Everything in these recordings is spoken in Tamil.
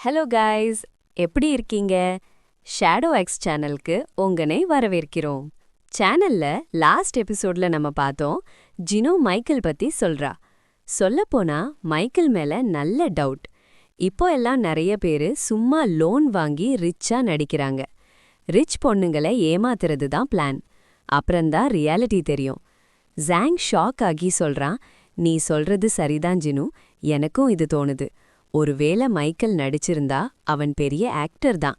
ஹலோ கைஸ், எப்படி இருக்கீங்க? ஷேடோ எக்ஸ் சேனலுக்கு உங்கனை வரவேற்கிறோம். சேனல்ல லாஸ்ட் எபிசோட்ல நம்ம பார்த்தோம், ஜினு மைக்கேல் பத்தி சொல்றா. சொல்லப்போனா மைக்கேல் மேல நல்ல டவுட். இப்போ எல்லாம் நிறைய பேரு சும்மா லோன் வாங்கி ரிச்சா நடிக்கிறாங்க. ரிச் பொண்ணுங்களை ஏமாத்துறது தான் பிளான். அப்புறம்தான் ரியாலிட்டி தெரியும். ஜாங் ஷாக் ஆகி சொல்றான், நீ சொல்றது சரிதான் ஜினு, எனக்கும் இது தோணுது. ஒருவேளை மைக்கேல் நடிச்சிருந்தா அவன் பெரிய ஆக்டர் தான்.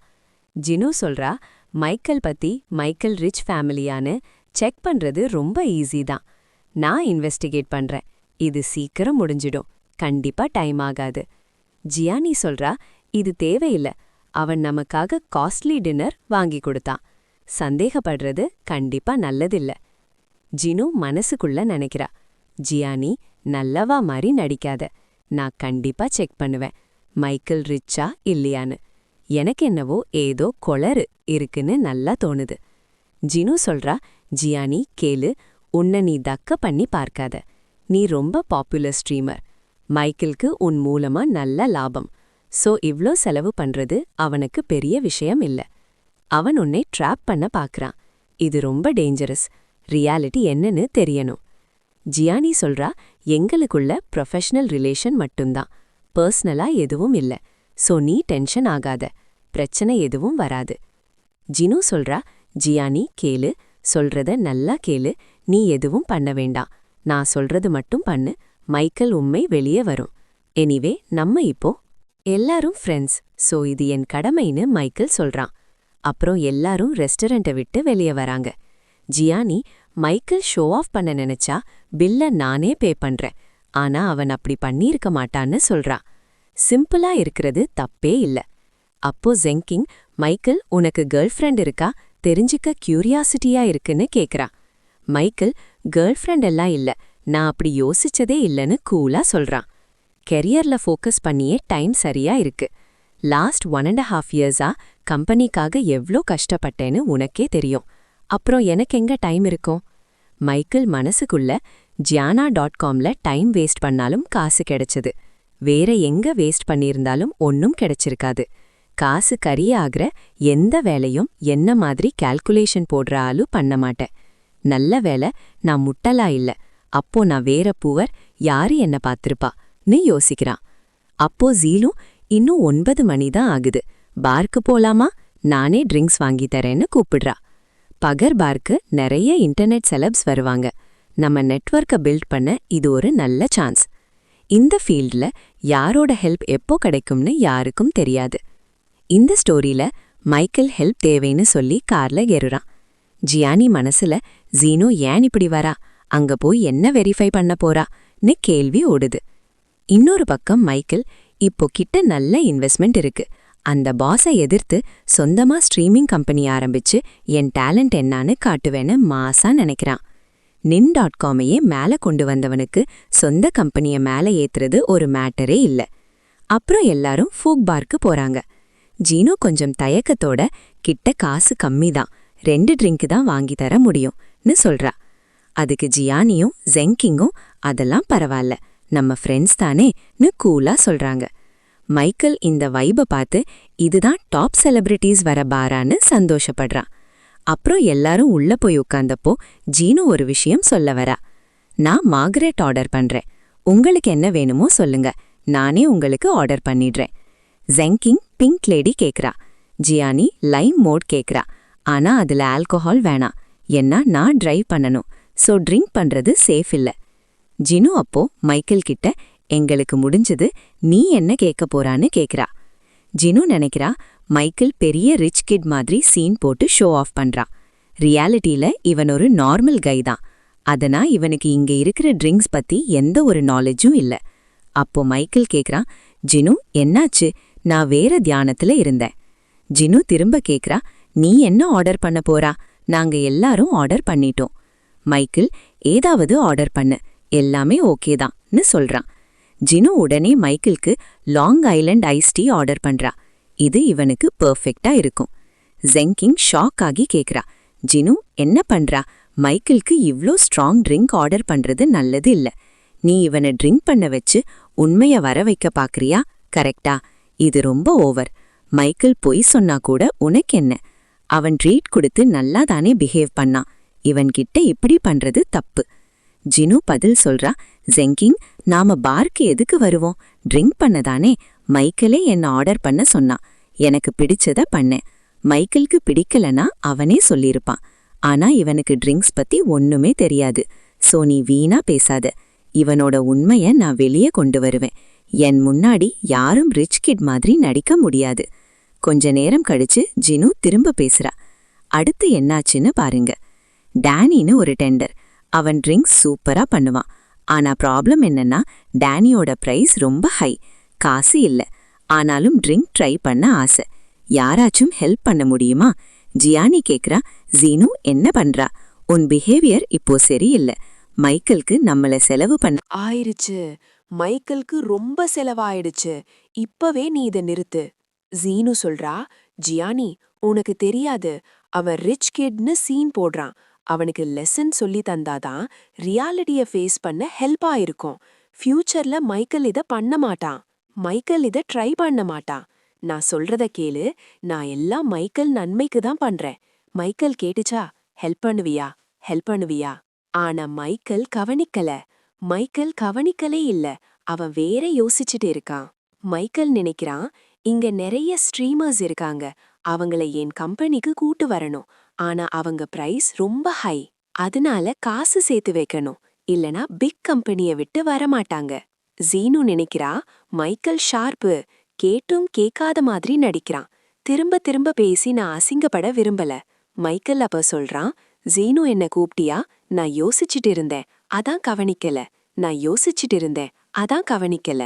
ஜினு சொல்றா, மைக்கேல் பத்தி மைக்கேல் ரிச் ஃபேமிலியான்னு செக் பண்றது ரொம்ப ஈஸி தான். நான் இன்வெஸ்டிகேட் பண்றேன். இது சீக்கிரம் முடிஞ்சிடும். கண்டிப்பா டைம் ஆகாது. ஜியானி சொல்றா, இது தேவையில்ல. அவன் நமக்காக காஸ்ட்லி டின்னர் வாங்கி கொடுத்தான். சந்தேகப்படுறது கண்டிப்பா நல்லதில்ல. ஜினு மனசுக்குள்ள நினைக்கிறா, ஜியானி நல்லவா மாதிரி நடிக்காத. நான் கண்டிப்பா செக் பண்ணுவேன், மைக்கேல் ரிச்சா இல்லையான்னு. எனக்கு என்னவோ ஏதோ கொளறு இருக்குன்னு நல்லா தோணுது. ஜினு சொல்றா, ஜியானி கேளு, உன்னை நீ தக்க பண்ணி பார்க்காத. நீ ரொம்ப பாப்புலர் ஸ்ட்ரீமர். மைக்கேலுக்கு உன் மூலமா நல்ல லாபம். சோ இவ்ளோ செலவு பண்றது அவனுக்கு பெரிய விஷயம் இல்ல. அவன் உன்னை ட்ராப் பண்ண பாக்குறான். இது ரொம்ப டேஞ்சரஸ். ரியாலிட்டி என்னன்னு தெரியணும். ஜியானி சொல்றா, எங்களுக்குள்ள ப்ரொஃபஷனல் ரிலேஷன் மட்டும்தான், பர்சனலா எதுவும் இல்ல. சோ நீ டென்ஷன் ஆகாத, பிரச்சனை எதுவும் வராது. ஜினு சொல்றா, ஜியானி கேளு, சொல்றத நல்லா கேளு, நீ எதுவும் பண்ண வேண்டாம். நான் சொல்றது மட்டும் பண்ணு, மைக்கேல் உண்மை வெளியே வரும். எனிவே நம்ம இப்போ எல்லாரும் ஃப்ரெண்ட்ஸ், சோ இது என் கடமைன்னு மைக்கேல் சொல்றான். அப்புறம் எல்லாரும் ரெஸ்டாரண்ட்டை விட்டு வெளியே வராங்க. ஜியானி, மைக்கேல் ஷோ ஆஃப் பண்ண நினைச்சா பில்ல நானே பே பண்றேன், ஆனா அவன் அப்படி பண்ணியிருக்க மாட்டான்னு சொல்றா. சிம்பிளா இருக்கிறது தப்பே இல்ல. அப்போ ஜெங்கிங், மைக்கேல் உனக்கு கேர்ள் ஃப்ரெண்ட் இருக்கா, தெரிஞ்சுக்க கியூரியாசிட்டியா இருக்குன்னு கேக்குறா. மைக்கேல், கேர்ள் ஃப்ரெண்ட் எல்லாம் இல்ல, நான் அப்படி யோசிச்சதே இல்லைன்னு கூலா சொல்றான். கெரியர்ல ஃபோக்கஸ் பண்ணியே டைம் சரியா இருக்கு. லாஸ்ட் 1.5 இயர்ஸா கம்பெனிக்காக எவ்ளோ கஷ்டப்பட்டேன்னு உனக்கே தெரியும். அப்புறம் எனக்கு எங்க டைம் இருக்கும்? மைக்கேல் மனசுக்குள்ள, ஜியானா.comல டைம் வேஸ்ட் பண்ணாலும் காசு கிடைச்சது, வேற எங்க வேஸ்ட் பண்ணியிருந்தாலும் ஒன்னும் கிடைச்சிருக்காது. காசு கரியாகிற எந்த வேலையும் என்ன மாதிரி கால்குலேஷன் போடுற ஆளு பண்ண மாட்டேன். நல்ல வேலை நான் முட்டலா இல்ல, அப்போ நான் வேற பூவர் யாரு என்ன பார்த்திருப்பான்னு யோசிக்கிறான். அப்போ ஜீலு, இன்னும் 9 மணி தான் ஆகுது, பார்க்கு போலாமா, நானே ட்ரிங்க்ஸ் வாங்கி தரேன்னு கூப்பிடுறா. பகர் பார்க்கு நிறைய இன்டர்நெட் செலப்ஸ் வருவாங்க. நம்ம நெட்வொர்க்கை பில்ட் பண்ண இது ஒரு நல்ல சான்ஸ். இந்த ஃபீல்ட்ல யாரோட ஹெல்ப் எப்போ கிடைக்கும்னு யாருக்கும் தெரியாது. இந்த ஸ்டோரியில மைக்கேல் ஹெல்ப் தேவைன்னு சொல்லி கார்ல ஏறுறான். ஜியானி மனசுல, ஜீனு ஏன் இப்படி வரா, அங்க போய் என்ன வெரிஃபை பண்ண போறான்னு கேள்வி ஓடுது. இன்னொரு பக்கம் மைக்கேல், இப்போ கிட்ட நல்ல இன்வெஸ்ட்மெண்ட் இருக்கு, அந்த பாஸை எதிர்த்து சொந்தமா ஸ்ட்ரீமிங் கம்பெனி ஆரம்பிச்சு என் டேலண்ட் என்னான்னு காட்டுவேன்னு மாசா நினைக்கிறான். நின்.comஐயே மேல கொண்டு வந்தவனுக்கு சொந்த கம்பெனிய மேல ஏத்துறது ஒரு மேட்டரே இல்ல. அப்புறம் எல்லாரும் ஃபூக் பார்க்கு போறாங்க. ஜீனு கொஞ்சம் தயக்கத்தோட, கிட்ட காசு கம்மி தான், 2 ட்ரிங்க் தான் வாங்கி தர முடியும்னு சொல்றா. அதுக்கு ஜியானியும் ஜெங்கிங்கும், அதெல்லாம் பரவாயில்ல, நம்ம ஃப்ரெண்ட்ஸ் தானேன்னு கூலா சொல்றாங்க. மைக்கேல் இந்த வைப பார்த்து, இதுதான் டாப் செலிபிரிட்டிஸ் வர பாரான்னு சந்தோஷப்படுறான். அப்புறம் எல்லாரும் உள்ள போய் உட்கார்ந்தப்போ ஜீனு ஒரு விஷயம் சொல்ல வரா. நான் மார்கரெட் ஆர்டர் பண்றேன், உங்களுக்கு என்ன வேணுமோ சொல்லுங்க, நானே உங்களுக்கு ஆர்டர் பண்ணிடுறேன். ஜெங்கிங் பிங்க் லேடி கேக்குறா. ஜியானி லைம் மோட் கேக்குறா, ஆனா அதுல ஆல்கோஹால் வேணாம், ஏன்னா நான் டிரைவ் பண்ணணும், சோ ட்ரிங்க் பண்றது சேஃப் இல்ல. ஜினு அப்போ மைக்கேல் கிட்ட, எங்களுக்கு முடிஞ்சது, நீ என்ன கேட்க போறான்னு கேக்குறா. ஜினு நினைக்கிறா, மைக்கேல் பெரிய ரிச் கிட் மாதிரி சீன் போட்டு ஷோ ஆஃப் பண்றான். ரியாலிட்டியில இவன் ஒரு நார்மல் கை தான், அதனா இவனுக்கு இங்க இருக்கிற ட்ரிங்க்ஸ் பத்தி எந்த ஒரு நாலேஜும் இல்ல. அப்போ மைக்கேல் கேக்குறான், ஜினு என்னாச்சு, நான் வேற தியானத்துல இருந்தேன். ஜினு திரும்ப கேக்குறா, நீ என்ன ஆர்டர் பண்ண போறா, நாங்க எல்லாரும் ஆர்டர் பண்ணிட்டோம். மைக்கேல், ஏதாவது ஆர்டர் பண்ணு, எல்லாமே ஓகே தான்னு சொல்றான். ஜினு உடனே மைக்கேலுக்கு Long Island ice tea order பண்றா. இது இவனுக்கு பெர்ஃபெக்ட்டா இருக்கும். ஜெங்கிங் ஷாக் ஆகி கேக்குறா, ஜினு என்ன பண்றா, மைக்கேலுக்கு இவ்ளோ ஸ்ட்ராங் ட்ரிங்க் ஆர்டர் பண்றது நல்லது இல்ல. நீ இவனை ட்ரிங்க் பண்ண வச்சு உண்மைய வர வைக்க பாக்குறியா, கரெக்டா? இது ரொம்ப ஓவர். மைக்கேல் பொய் சொன்னா கூட உனக்கென்ன? அவன் ட்ரீட் கொடுத்து நல்லா தானே பிஹேவ் பண்ணான். இவன்கிட்ட இப்படி பண்றது தப்பு. ஜினு பதில் சொல்றா, ஜெங்கிங், நாம பார்க்கு எதுக்கு வருவோம்? ட்ரிங்க் பண்ணதானே. மைக்கேலே என்ன ஆர்டர் பண்ண சொன்னான். எனக்கு பிடிச்சத பண்ணேன். மைக்கேலுக்கு பிடிக்கலனா அவனே சொல்லியிருப்பான். ஆனா இவனுக்கு ட்ரிங்க்ஸ் பத்தி ஒண்ணுமே தெரியாது. சோ நீ வீணா பேசாத. இவனோட உண்மைய நான் வெளியே கொண்டு வருவேன். என் முன்னாடி யாரும் ரிச் கிட் மாதிரி நடிக்க முடியாது. கொஞ்ச நேரம் கழிச்சு ஜினு திரும்ப பேசுறா. அடுத்து என்னாச்சுன்னு பாருங்க. டேனின்னு ஒரு டெண்டர். அவன் ட்ரிங்க்ஸ் சூப்பரா பண்ணுவான். ஆனா ப்ராப்ளம் என்னன்னா, டேனியோட பிரைஸ் ரொம்ப ஹை. காசு இல்ல. ஆனாலும் ட்ரிங்க் ட்ரை பண்ண ஆசை. யாராச்சும் ஹெல்ப் பண்ண முடியுமா? ஜியானி கேக்குறா, ஜீனு என்ன பண்றா? உன் பிஹேவியர் இப்போ சரியில்லை. மைக்கேலுக்கு நம்மள செலவு பண்ண ஆயிருச்சு. மைக்கேலுக்கு ரொம்ப செலவாயிடுச்சு. இப்பவே நீ இத நிறுத்து. ஜீனு சொல்றா, ஜியானி, உனக்கு தெரியாது. அவன் ரிச் கிட்னு சீன் போடுறான். அவனுக்கு லெசன் சொல்லி தந்தாதான் ரியாலிட்டிய ஃபேஸ் பண்ண ஹெல்ப்பா இருக்கும். ஃபியூச்சர்ல மைக்கேல் இத பண்ண மாட்டான். மைக்கேல் இத ட்ரை பண்ண மாட்டான். நான் சொல்றத கேளு. நான் எல்லாம் மைக்கேல் நன்மைக்கு தான் பண்றேன். மைக்கேல் கேட்டுச்சா? ஹெல்ப் பண்ணுவியா? ஆனா மைக்கேல் கவனிக்கலே இல்ல. அவன் வேற யோசிச்சுட்டு இருக்கான். மைக்கேல் நினைக்கிறான், இங்க நிறைய ஸ்ட்ரீமர்ஸ் இருக்காங்க. அவங்கள என் கம்பெனிக்கு கூட்டு வரணும். ஆனா அவங்க பிரைஸ் ரொம்ப ஹை. அதனால காசு சேர்த்து வைக்கணும். இல்லனா பிக் கம்பெனிய விட்டு வரமாட்டாங்க. ஜீனு நினைக்கிறா, மைக்கேல் ஷார்ப்பு. கேட்டும் கேட்காத மாதிரி நடிக்கிறான். திரும்ப திரும்ப பேசி நான் அசிங்கப்பட விரும்பல. மைக்கேல் அப்ப சொல்றான், ஜீனு என்ன கூப்பிட்டியா? நான் யோசிச்சுட்டு இருந்தேன். அதான் கவனிக்கல.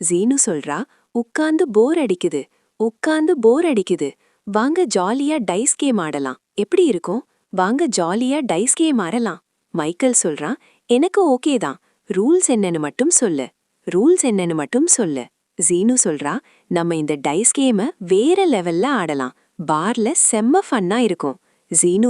ஜீனு சொல்றா, உட்காந்து போர் அடிக்குது. வாங்க ஜாலியா டைஸ் கேம் ஆடலாம். எப்படி இருக்கும்? வாங்க ஜாலியா டைஸ் கேம் ஆடலாம். மைக்கேல் சொல்றான், எனக்கு ஓகே தான். ரூல்ஸ் என்னன்னு மட்டும் சொல்லு. ஜீனு சொல்றா, நம்ம இந்த டைஸ் கேம வேற லெவல்ல ஆடலாம். பார்ல செம்ம ஃபன்னா இருக்கும். ஜீனு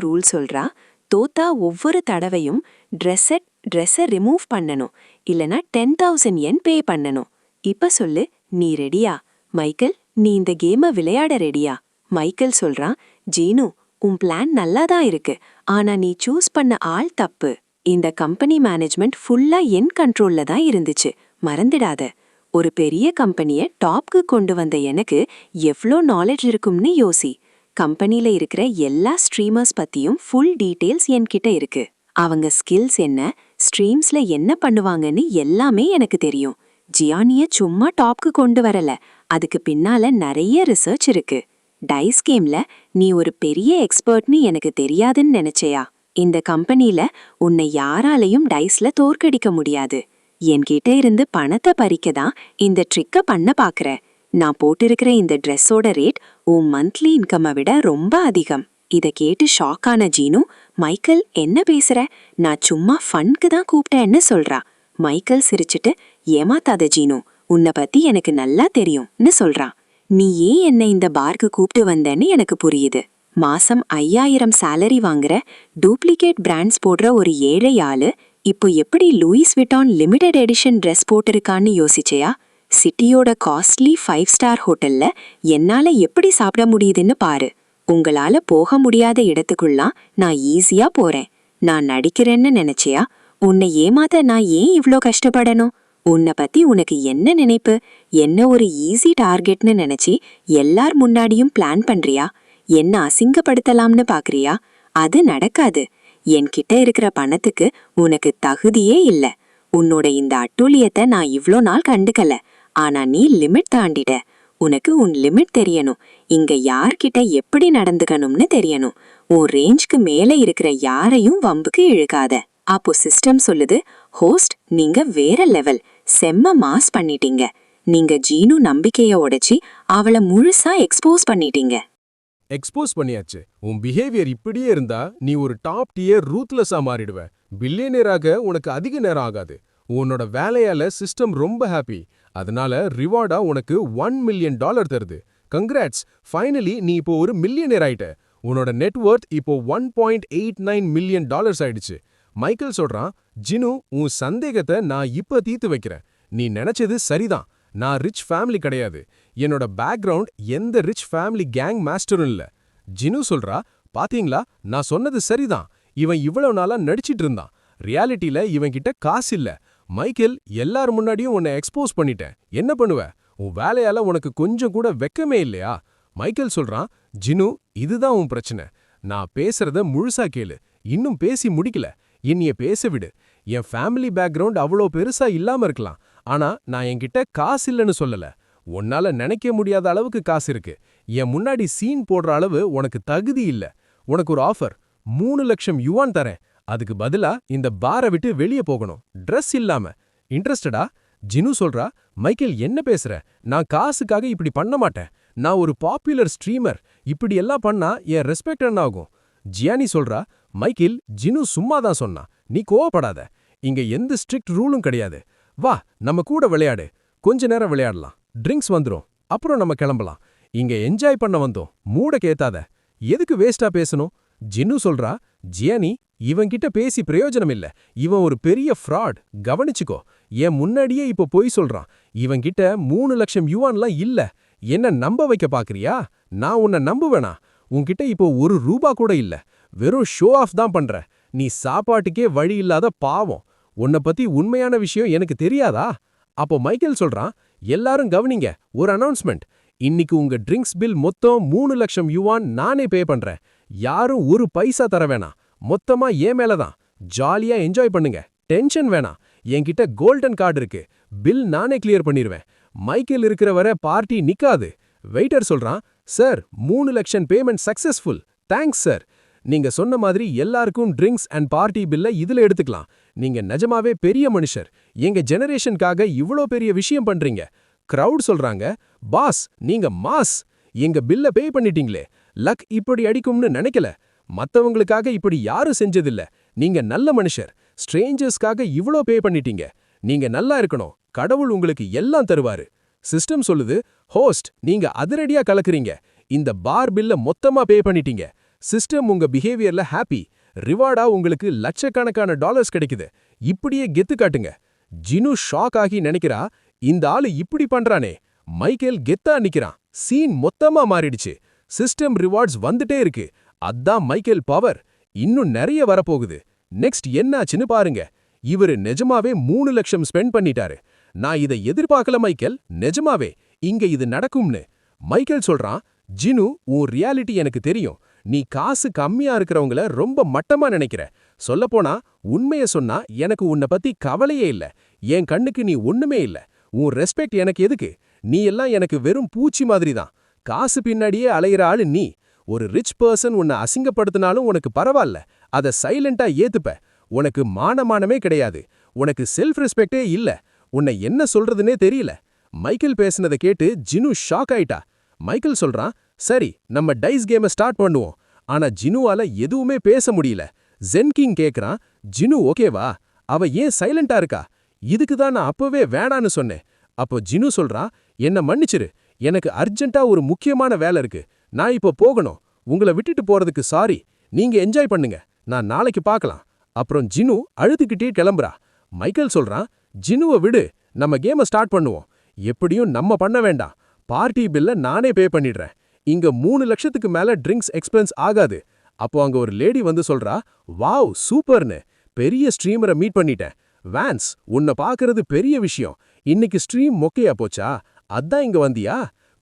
ரூல் சொல்றா, தோத்தா ஒவ்வொரு தடவையும் ட்ரெஸ்ஸை ரிமூவ் பண்ணணும். இல்லனா 10,000 yen பே பண்ணணும். இப்ப சொல்லு, நீ ரெடியா? மைக்கேல், நீ இந்த கேம விளையாட ரெடியா? மைக்கேல் சொல்றான், ஜீனு, உன் பிளான் நல்லாதான் இருக்கு. ஆனா நீ சூஸ் பண்ண ஆள் தப்பு. இந்த கம்பெனி மேனேஜ்மெண்ட் ஃபுல்லா என் கண்ட்ரோல்ல தான் இருந்துச்சு. மறந்துடாத. ஒரு பெரிய கம்பெனிய டாப்க்கு கொண்டு வந்த எனக்கு எவ்ளோ நாலேஜ் இருக்கும்னு யோசி. கம்பெனில இருக்கிற எல்லா ஸ்ட்ரீமர்ஸ் பத்தியும் ஃபுல் டீடைல்ஸ் என்கிட்ட இருக்கு. அவங்க ஸ்கில்ஸ் என்ன, ஸ்ட்ரீம்ஸ்ல என்ன பண்ணுவாங்கன்னு எல்லாமே எனக்கு தெரியும். ஜியானிய சும்மா டாப்க்கு கொண்டு வரல. அதுக்கு பின்னால நிறைய ரிசர்ச் இருக்கு. டைஸ் கேம்ல நீ ஒரு பெரிய எக்ஸ்பர்ட்னு எனக்கு தெரியாதுன்னு நினைச்சையா? இந்த கம்பெனில உன்னை யாராலையும் டைஸ்ல தோற்கடிக்க முடியாது. என்கிட்ட இருந்து பணத்தை பறிக்கதான் இந்த ட்ரிக்க பண்ண பாக்குற. நான் போட்டிருக்கிற இந்த ட்ரெஸ்ஸோட ரேட் உன் மந்த்லி இன்கம்மை விட ரொம்ப அதிகம். இத கேட்டு ஷாக்கான ஜீனு, மைக்கேல் என்ன பேசுற? நான் சும்மா ஃபன்க்கு தான் கூப்பிட்டேன்னு சொல்றா. மைக்கேல் சிரிச்சிட்டு, ஏமாத்தாத ஜீனு, உன்னை பத்தி எனக்கு நல்லா தெரியும்னு சொல்றா. நீ ஏன் என்ன இந்த பார்க்கு கூப்பிட்டு வந்தேன்னு எனக்கு புரியுது. மாசம் 5,000 சேலரி வாங்குற, டூப்ளிகேட் பிராண்ட்ஸ் போடுற ஒரு ஏழை ஆளு இப்போ எப்படி Louis Vuitton limited edition dress போட்டிருக்கான்னு யோசிச்சையா? சிட்டியோட காஸ்ட்லி 5 ஸ்டார் ஹோட்டல்ல என்னால எப்படி சாப்பிட முடியுதுன்னு பாரு. உங்களால போக முடியாத இடத்துக்குள்ளாம் நான் ஈஸியா போறேன். நான் நடிக்கிறேன்னு நினைச்சியா? உன்னை ஏமாத்த நான் ஏன் இவ்ளோ கஷ்டப்படணும்? உன்னை பத்தி உனக்கு என்ன நினைப்பு? என்ன ஒரு ஈஸி டார்கெட்னு நினைச்சி எல்லார் முன்னாடியும் பிளான் பண்றியா? என்ன அசிங்கப்படுத்தலாம்னு பாக்குறியா? அது நடக்காது. என்கிட்ட இருக்கிற பணத்துக்கு உனக்கு தகுதியே இல்ல. உன்னோட இந்த அட்டூழியத்தை நான் இவ்ளோ நாள் கண்டுக்கல. ஆனா நீ லிமிட் தாண்டிட. உனக்கு உன் லிமிட் தெரியணும். இங்க யார்கிட்ட எப்படி நடந்துக்கணும்னு தெரியணும். உன் ரேஞ்சுக்கு மேல இருக்கிற யாரையும் வம்புக்கு இழுக்காத. அப்போ சிஸ்டம் சொல்லுது, ஹோஸ்ட், நீங்க வேற லெவல், செம்ம மாஸ் பண்ணிட்டீங்க. நீங்க ஜீனு நம்பிக்கைய உடைச்சி அவளை முழுசா எக்ஸ்போஸ் பண்ணிட்டீங்க. எக்ஸ்போஸ் பண்ணியாச்சு. உன் பிஹேவியர் இப்படியே இருந்தா நீ ஒரு டாப் டியர் ரூத்லெஸ்ஸா மாறிடுவ. பில்லியனராக உனக்கு அதிக நேரம் ஆகாது. உன்னோட வேலையால சிஸ்டம் ரொம்ப ஹாப்பி. அதனால ரிவார்டா உனக்கு $1 மில்லியன் தருது. கங்க்ராட்ஸ், ஃபைனலி நீ இப்போ ஒரு மில்லியனர் ஆயிட்ட. உன்னோட நெட்வொர்த் இப்போ $1.89 மில்லியன் ஆயிடுச்சு. மைக்கேல் சொல்றான், ஜினு, உன் சந்தேகத்தை நான் இப்ப தீர்த்து வைக்கிறேன். நீ நினைச்சது சரிதான். நான் ரிச் ஃபேமிலி கிடையாது. என்னோட பேக்ரவுண்ட் எந்த ரிச் ஃபேமிலி கேங் மாஸ்டரும் இல்ல. ஜினு சொல்றா, பாத்தீங்களா, நான் சொன்னது சரிதான். இவன் இவ்வளவு நாளா நடிச்சிட்டு இருந்தான். ரியாலிட்டில இவன் கிட்ட காசு இல்ல. மைக்கேல், எல்லார் முன்னாடியும் உன்னை எக்ஸ்போஸ் பண்ணிட்டேன். என்ன பண்ணுவ? உன் வேலையால உனக்கு கொஞ்சம் கூட வெக்கமே இல்லையா? மைக்கேல் சொல்றான், ஜினு, இதுதான் உன் பிரச்சனை. நான் பேசுறத முழுசா கேளு. இன்னும் பேசி முடிக்கல. என்னைய பேச விடு. என் ஃபேமிலி பேக்ரவுண்ட் அவ்வளோ பெருசா இல்லாம இருக்கலாம். ஆனா நான் என்கிட்ட காசு இல்லைன்னு சொல்லல. உன்னால நினைக்க முடியாத அளவுக்கு காசு இருக்கு. என் முன்னாடி சீன் போடுற அளவு உனக்கு தகுதி இல்ல. உனக்கு ஒரு ஆஃபர், 3 லட்சம் யுவான் தரேன். அதுக்கு பதிலா இந்த பாரை விட்டு வெளியே போகணும், ட்ரெஸ் இல்லாம. இன்ட்ரெஸ்டடா? ஜினு சொல்றா, மைக்கேல், என்ன பேசுற? நான் காசுக்காக இப்படி பண்ண மாட்டேன். நான் ஒரு பாப்புலர் ஸ்ட்ரீமர். இப்படி எல்லாம் பண்ணா என் ரெஸ்பெக்ட் என்ன ஆகும்? ஜியானி சொல்றா, மைக்கேல், ஜினு சும்மா தான் சொன்னா. நீ கோவப்படாத. இங்க எந்த ஸ்ட்ரிக்ட் ரூலும் கிடையாது. வா, நம்ம கூட விளையாடு. கொஞ்ச நேரம் விளையாடலாம். ட்ரிங்க்ஸ் வந்துரும். அப்புறம் நம்ம கிளம்பலாம். இங்க என்ஜாய் பண்ண வந்தோம். மூட கேத்தாத. எதுக்கு வேஸ்டா பேசணும்? ஜின்னு சொல்றா, ஜியானி, இவன்கிட்ட பேசி பிரயோஜனம் இல்ல. இவன் ஒரு பெரிய ஃப்ராட். கவனிச்சுக்கோ. என் முன்னாடியே இப்ப பொய் சொல்றான். இவன்கிட்ட 3 லட்சம் யுவான்லாம் இல்ல. என்ன நம்ப வைக்க பாக்குறியா? நான் உன்னை நம்புவேனா? உன்கிட்ட இப்போ ₹1 கூட இல்ல. வெறும் ஷோ ஆஃப் தான் பண்ற. நீ சாப்பாட்டுக்கே வழி இல்லாத பாவம். உன்னை பத்தி உண்மையான விஷயம் எனக்கு தெரியாதா? அப்போ மைக்கேல் சொல்றான், எல்லாரும் கவனிங்க, ஒரு அனௌன்ஸ்மெண்ட். இன்னைக்கு உங்க ட்ரிங்க்ஸ் பில் மொத்தம் 3 லட்சம் யுவான் நானே பே பண்றேன். யாரும் ஒரு பைசா தர வேணாம். மொத்தமா ஏன் மேலதான். ஜாலியா என்ஜாய் பண்ணுங்க. டென்ஷன் வேணாம். என்கிட்ட கோல்டன் கார்டு இருக்கு. பில் நானே கிளியர் பண்ணிருவேன். மைக்கேல் இருக்கிற வரை பார்ட்டி நிக்காது. வெயிட்டர் சொல்றான், சார், 3 லட்சம் பேமெண்ட் சக்சஸ்ஃபுல். Thanks sir. நீங்க சொன்ன மாதிரி எல்லாருக்கும் ட்ரிங்க்ஸ் அண்ட் பார்ட்டி பில்ல இதுல எடுத்துக்கலாம். நீங்க நிஜமாவே பெரிய மனுஷர். எங்க ஜெனரேஷனுக்காக இவ்ளோ பெரிய விஷயம் பண்றீங்க. கிரவுட் சொல்றாங்க, பாஸ், நீங்க மாஸ். எங்க பில்ல பே பண்ணிட்டீங்களே. லக் இப்படி அடிக்கும்னு நினைக்கல. மத்தவங்களுக்காக இப்படி யாரும் செஞ்சதில்ல. நீங்க நல்ல மனுஷர். ஸ்ட்ரேஞ்சர்ஸ்க்காக இவ்ளோ பே பண்ணிட்டீங்க. நீங்க நல்லா இருக்கணும். கடவுள் உங்களுக்கு எல்லாம் தருவாரு. சிஸ்டம் சொல்லுது, ஹோஸ்ட், நீங்க அதிரடியா கலக்குறீங்க. இந்த பார் பில்ல மொத்தமா பே பண்ணிட்டீங்க. சிஸ்டம் உங்க பிஹேவியர்ல ஹாப்பி. ரிவார்டா உங்களுக்கு லட்சக்கணக்கான டாலர்ஸ் கிடைக்குது. இப்படியே கெத்து காட்டுங்க. ஜினு ஷாக் ஆகி நினைக்கிறா, இந்த ஆளு இப்படி பண்றானே. மைக்கேல் கெத்தா நிக்கிறான். சீன் மொத்தமா மாறிடுச்சு. சிஸ்டம் ரிவார்ட்ஸ் வந்துட்டே இருக்கு. அதான் மைக்கேல் பவர். இன்னும் நிறைய வரப்போகுது. நெக்ஸ்ட் என்னாச்சுன்னு பாருங்க. இவரு நிஜமாவே 3 லட்சம் ஸ்பெண்ட் பண்ணிட்டாரு. நான் இதை எதிர்பார்க்கல மைக்கேல். நிஜமாவே இங்க இது நடக்கும்னு. மைக்கேல் சொல்றான், ஜினு, உன் ரியாலிட்டி எனக்கு தெரியும். நீ காசு கம்மியா இருக்கிறவங்கள ரொம்ப மட்டமா நினைக்கிற. சொல்லப்போனா, உண்மைய சொன்னா எனக்கு உன்னை பத்தி கவலையே இல்ல. என் கண்ணுக்கு நீ ஒண்ணுமே இல்ல. உன் ரெஸ்பெக்ட் எனக்கு எதுக்கு? நீ எல்லாம் எனக்கு வெறும் பூச்சி மாதிரி தான். காசு பின்னாடியே அலையிற ஆளு நீ. ஒரு ரிச் பர்சன் உன்னை அசிங்கப்படுத்தினாலும் உனக்கு பரவாயில்ல. அத சைலண்டா ஏத்துப்ப. உனக்கு மானமானமே கிடையாது. உனக்கு செல்ஃப் ரெஸ்பெக்டே இல்ல. உன்னை என்ன சொல்றதுனே தெரியல. மைக்கேல் பேசினதை கேட்டு ஜினு ஷாக் ஆயிட்டா. மைக்கேல் சொல்றான், சரி, நம்ம டைஸ் கேமை ஸ்டார்ட் பண்ணுவோம். ஆனா ஜினுவால எதுவுமே பேச முடியல. ஜென் கிங் கேக்குறான், ஜினு ஓகேவா? அவ ஏன் சைலண்டா இருக்கா? இதுக்கு தான் நான் அப்பவே வேணான்னு சொன்னேன். அப்போ ஜினு சொல்றா, என்ன மன்னிச்சிரு. எனக்கு அர்ஜென்ட்டா ஒரு முக்கியமான வேலை இருக்கு. நான் இப்போ போகணும். உங்களை விட்டுட்டு போறதுக்கு சாரி. நீங்க என்ஜாய் பண்ணுங்க. நான் நாளைக்கு பார்க்கலாம். அப்புறம் ஜினு அழுதுகிட்டே கிளம்புறா. மைக்கேல் சொல்றான், ஜினுவை விடு. நம்ம கேமை ஸ்டார்ட் பண்ணுவோம். எப்படியும் நம்ம பண்ண வேண்டாம். பார்ட்டி பில்ல நானே பே பண்ணிடுறேன். இங்க 3 லட்சத்துக்கு மேல ட்ரிங்க்ஸ் எக்ஸ்பென்ஸ் ஆகாது. அப்போ அங்க ஒரு லேடி வந்து சொல்றா, வாவ், சூப்பர்னு. பெரிய ஸ்ட்ரீமரை மீட் பண்ணிட்டேன். வான்ஸ், உன்னை பார்க்கறது பெரிய விஷயம். இன்னைக்கு ஸ்ட்ரீம் மொக்கையா போச்சா? அதான் இங்க வந்தியா?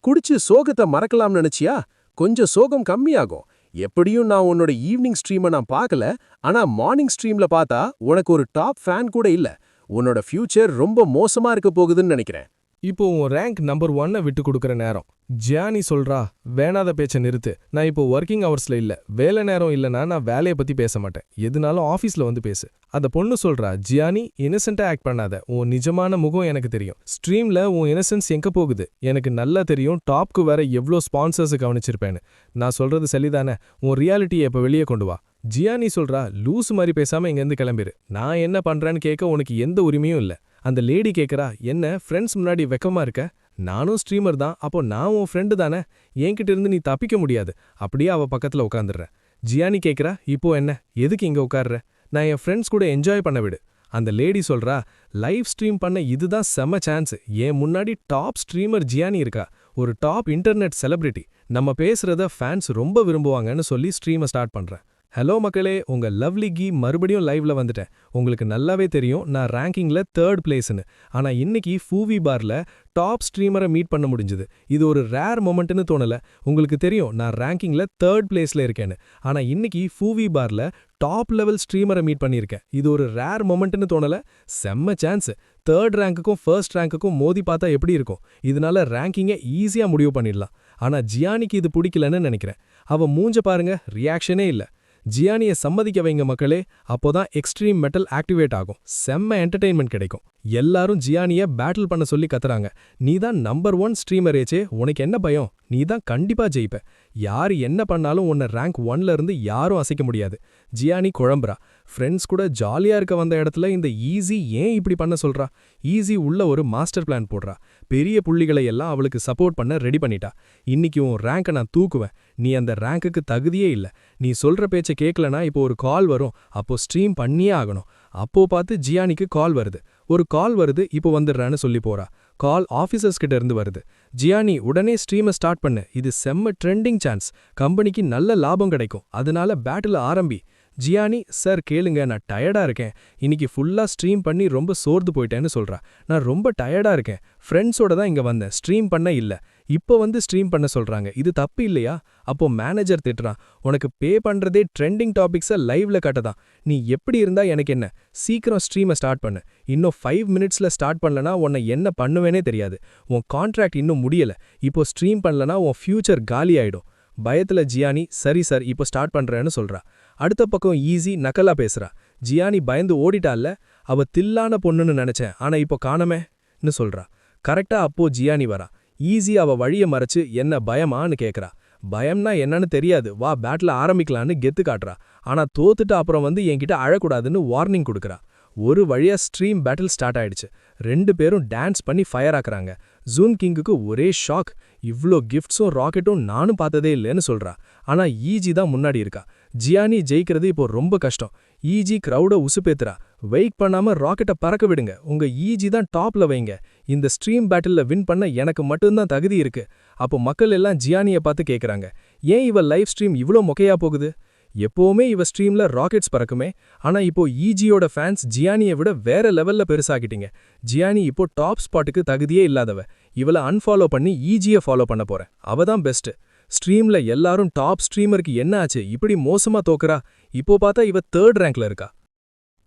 குடிச்சு சோகத்தை மறக்கலாம்னு நினைச்சியா? கொஞ்சம் சோகம் கம்மியாகும். எப்படியும் நான் உன்னோட ஈவினிங் ஸ்ட்ரீமை நான் பார்க்கல. ஆனா மார்னிங் ஸ்ட்ரீம்ல பார்த்தா உனக்கு ஒரு டாப் ஃபேன் கூட இல்ல. உன்னோட ஃபியூச்சர் ரொம்ப மோசமா இருக்க போகுதுன்னு நினைக்கிறேன். இப்போ உன் ரேங்க் நம்பர் 1 விட்டு கொடுக்குற நேரம். ஜியானி சொல்றா, வேணாத பேச்ச நிறுத்து. நான் இப்போ ஒர்க்கிங் ஹவர்ஸ்ல இல்ல. வேலை நேரம் இல்லனா நான் வேலைய பத்தி பேச மாட்டேன். எதுனாலும் ஆபீஸ்ல வந்து பேசு. அந்த பொண்ணு சொல்றா, ஜியானி, இன்னசென்ட்டா ஆக்ட் பண்ணாத. உன் நிஜமான முகம் எனக்கு தெரியும். ஸ்ட்ரீம்ல உன் இன்னசென்ஸ் எங்க போகுது? எனக்கு நல்லா தெரியும். டாப்க்கு வேற எவ்ளோ ஸ்பான்சர்ஸ் கவனிச்சிருப்பேன்னு. நான் சொல்றது சரிதானே? உன் ரியாலிட்டியை இப்ப வெளியே கொண்டு வா. ஜியானி சொல்றா, லூஸ் மாதிரி பேசாம இங்கிருந்து கிளம்பிரு. நான் என்ன பண்றேன்னு கேட்க உனக்கு எந்த உரிமையும் இல்ல. அந்த லேடி கேக்குறா, என்ன ஃப்ரெண்ட்ஸ் முன்னாடி வெக்கமா இருக்க? நானும் ஸ்ட்ரீமர் தான். அப்போ நான் உன் ஃப்ரெண்டு தானே. என்கிட்ட இருந்து நீ தப்பிக்க முடியாது. அப்படியே அவ பக்கத்துல உட்காந்துடுற. ஜியானி கேக்குறா, இப்போ என்ன? எதுக்கு இங்க உட்கார்ற? நான் என் ஃப்ரெண்ட்ஸ் கூட என்ஜாய் பண்ண விடு. அந்த லேடி சொல்றா, லைவ் ஸ்ட்ரீம் பண்ண இதுதான் செம சான்ஸ். என் முன்னாடி டாப் ஸ்ட்ரீமர் ஜியானி இருக்கா, ஒரு டாப் இன்டர்நெட் செலிபிரிட்டி. நம்ம பேசுறத ஃபேன்ஸ் ரொம்ப விரும்புவாங்கன்னு சொல்லி ஸ்ட்ரீமை ஸ்டார்ட் பண்றேன். ஹலோ மக்களே, உங்க லவ்லி கீ மறுபடியும் லைவ்ல வந்துட்டேன். உங்களுக்கு நல்லாவே தெரியும் நான் ரேங்கிங்ல 3rd பிளேஸ்னு. ஆனா இன்னைக்கு ஃபூவி பார்ல டாப் ஸ்ட்ரீமரை மீட் பண்ண முடிஞ்சது. இது ஒரு ரேர் மொமெண்ட்னு தோணல. உங்களுக்கு தெரியும் நான் ரேங்கிங்ல 3rd பிளேஸ்ல இருக்கேன்னு. ஆனா இன்னைக்கு ஃபூவி பார்ல டாப் லெவல் ஸ்ட்ரீமரை மீட் பண்ணியிருக்கேன். இது ஒரு ரேர் மொமெண்ட்னு தோணல. செம்ம சான்ஸ். 3rd ரேங்க்குக்கும் 1st ரேங்க்குக்கும் மோதி பார்த்தா எப்படி இருக்கும்? இதனால ரேங்கிங்கை ஈஸியா முடிவு பண்ணிடலாம். ஆனா ஜியானிக்கு இது பிடிக்கலன்னு நினைக்கிறேன். அவ மூஞ்ச பாருங்க, ரியாக்ஷனே இல்ல. ஜியானியை சம்மதிக்க வைங்க மக்களே, அப்போதான் எக்ஸ்ட்ரீம் மெட்டல் ஆக்டிவேட் ஆகும். செம்ம என்டர்டெயின்மெண்ட் கிடைக்கும். எல்லாரும் ஜியானிய பேட்டில் பண்ண சொல்லி கத்துறாங்க. நீதான் நம்பர் 1 ஸ்ட்ரீமரேச்சே, உனக்கு என்ன பயம்? நீதான் கண்டிப்பா ஜெயிப்ப. யாரு என்ன பண்ணாலும் உன்னை ரேங்க் 1ல இருந்து யாரும் அசைக்க முடியாது. ஜியானி குழம்புறா. ஃப்ரெண்ட்ஸ் கூட ஜாலியா இருக்க வந்த இடத்துல இந்த ஈஸி ஏன் இப்படி பண்ண சொல்றா? ஈஸி உள்ள ஒரு மாஸ்டர் பிளான் போடுறா. பெரிய புள்ளிகளை எல்லாம் அவளுக்கு சப்போர்ட் பண்ண ரெடி பண்ணிட்டா. இன்னைக்கு உன் ரேங்கை நான் தூக்குவேன். நீ அந்த ரேங்குக்கு தகுதியே இல்ல. நீ சொல்ற பேச்ச கேட்கலனா இப்போ ஒரு கால் வரும். அப்போ ஸ்ட்ரீம் பண்ணியே ஆகணும். அப்போ பார்த்து ஜியானிக்கு கால் வருது. ஒரு கால் வருது, இப்போ வந்துடுறான்னு சொல்லி போறா. கால் ஆஃபீஸர்ஸ் கிட்ட இருந்து வருது. ஜியானி உடனே ஸ்ட்ரீமை ஸ்டார்ட் பண்ணு. இது செம்ம ட்ரெண்டிங் சான்ஸ். கம்பெனிக்கு நல்ல லாபம் கிடைக்கும். அதனால பேட்டில் ஆரம்பி. ஜியானி, சார் கேளுங்க, நான் டயர்டா இருக்கேன். இன்னைக்கு ஃபுல்லா ஸ்ட்ரீம் பண்ணி ரொம்ப சோர்ந்து போயிட்டேன்னு சொல்றா. நான் ரொம்ப டயர்டா இருக்கேன். ஃப்ரெண்ட்ஸோட தான் இங்க வந்தேன், ஸ்ட்ரீம் பண்ண இல்ல. இப்போ வந்து ஸ்ட்ரீம் பண்ண சொல்றாங்க. இது தப்பு இல்லையா? அப்போ மேனேஜர் திட்டுறான். உனக்கு பே பண்றதே ட்ரெண்டிங் டாபிக்ஸை லைவ்ல காட்டதான். நீ எப்படி இருந்தா எனக்கு என்ன? சீக்கிரம் ஸ்ட்ரீமை ஸ்டார்ட் பண்ணு. இன்னும் 5 மினிட்ஸ்ல ஸ்டார்ட் பண்ணலனா உன்னை என்ன பண்ணுவேனே தெரியாது. உன் கான்ட்ராக்ட் இன்னும் முடியல. இப்போ ஸ்ட்ரீம் பண்ணலனா உன் ஃபியூச்சர் காலி ஆயிடும். பயத்துல ஜியானி, சரி சார் இப்போ ஸ்டார்ட் பண்றேன்னு சொல்றா. அடுத்த பக்கம் ஈஸி நக்கலா பேசுறா. ஜியானி பயந்து ஓடிட்டால்ல, அவ தில்லான பொண்ணுன்னு நினைச்சேன், ஆனா இப்போ காணமேன்னு சொல்றா. கரெக்டா அப்போ ஜியானி வரா. ஈஸி அவ வழிய மறைச்சு என்ன பயமான்னு கேக்குறா. பயம்னா என்னன்னு தெரியாது, வா பேட்டில் ஆரம்பிக்கலான்னு கெத்து காட்டுறா. ஆனா தோத்துட்டு அப்புறம் வந்து என்கிட்ட அழக்கூடாதுன்னு வார்னிங் கொடுக்குறா. ஒரு வழியா ஸ்ட்ரீம் பேட்டில் ஸ்டார்ட் ஆயிடுச்சு. 2 பேரும் டான்ஸ் பண்ணி ஃபயர் ஆக்குறாங்க. ஜூன் கிங்குக்கு ஒரே ஷாக். இவ்ளோ கிஃப்ட்ஸும் ராக்கெட்டும் நானும் பார்த்ததே இல்லைன்னு சொல்றா. ஆனா ஈஜி தான் முன்னாடி இருக்கா. ஜியானி ஜெயிக்கிறது இப்போ ரொம்ப கஷ்டம். ஈஜி கிரௌட உசுப்பேத்துறா. வெயிட் பண்ணாம ராக்கெட்டை பறக்க விடுங்க. உங்க ஈஜி தான் டாப்ல வைங்க. இந்த ஸ்ட்ரீம் பேட்டில்ல வின் பண்ண எனக்கு மட்டும்தான் தகுதி இருக்கு. அப்போ மக்கள் எல்லாம் ஜியானியை பார்த்து கேக்குறாங்க, ஏன் இவ லைவ் ஸ்ட்ரீம் இவ்ளோ மொக்கையா போகுது? எப்பவுமே இவ ஸ்ட்ரீம்ல ராக்கெட்ஸ் பறக்குமே. ஆனா இப்போ ஈஜியோட ஃபேன்ஸ் ஜியானியை விட வேற லெவல்ல பெருசாகிட்டீங்க. ஜியானி இப்போ டாப் ஸ்பாட்டுக்கு தகுதியே இல்லாதவ. இவளை அன்ஃபாலோ பண்ணி ஈஜியை ஃபாலோ பண்ண போறேன். அவ தான் பெஸ்ட். ஸ்ட்ரீம்ல எல்லாரும் டாப் ஸ்ட்ரீமருக்கு என்ன ஆச்சு, இப்படி மோசமா தோக்குறா? இப்போ பார்த்தா இவ 3rd ரேங்க்ல இருக்கா.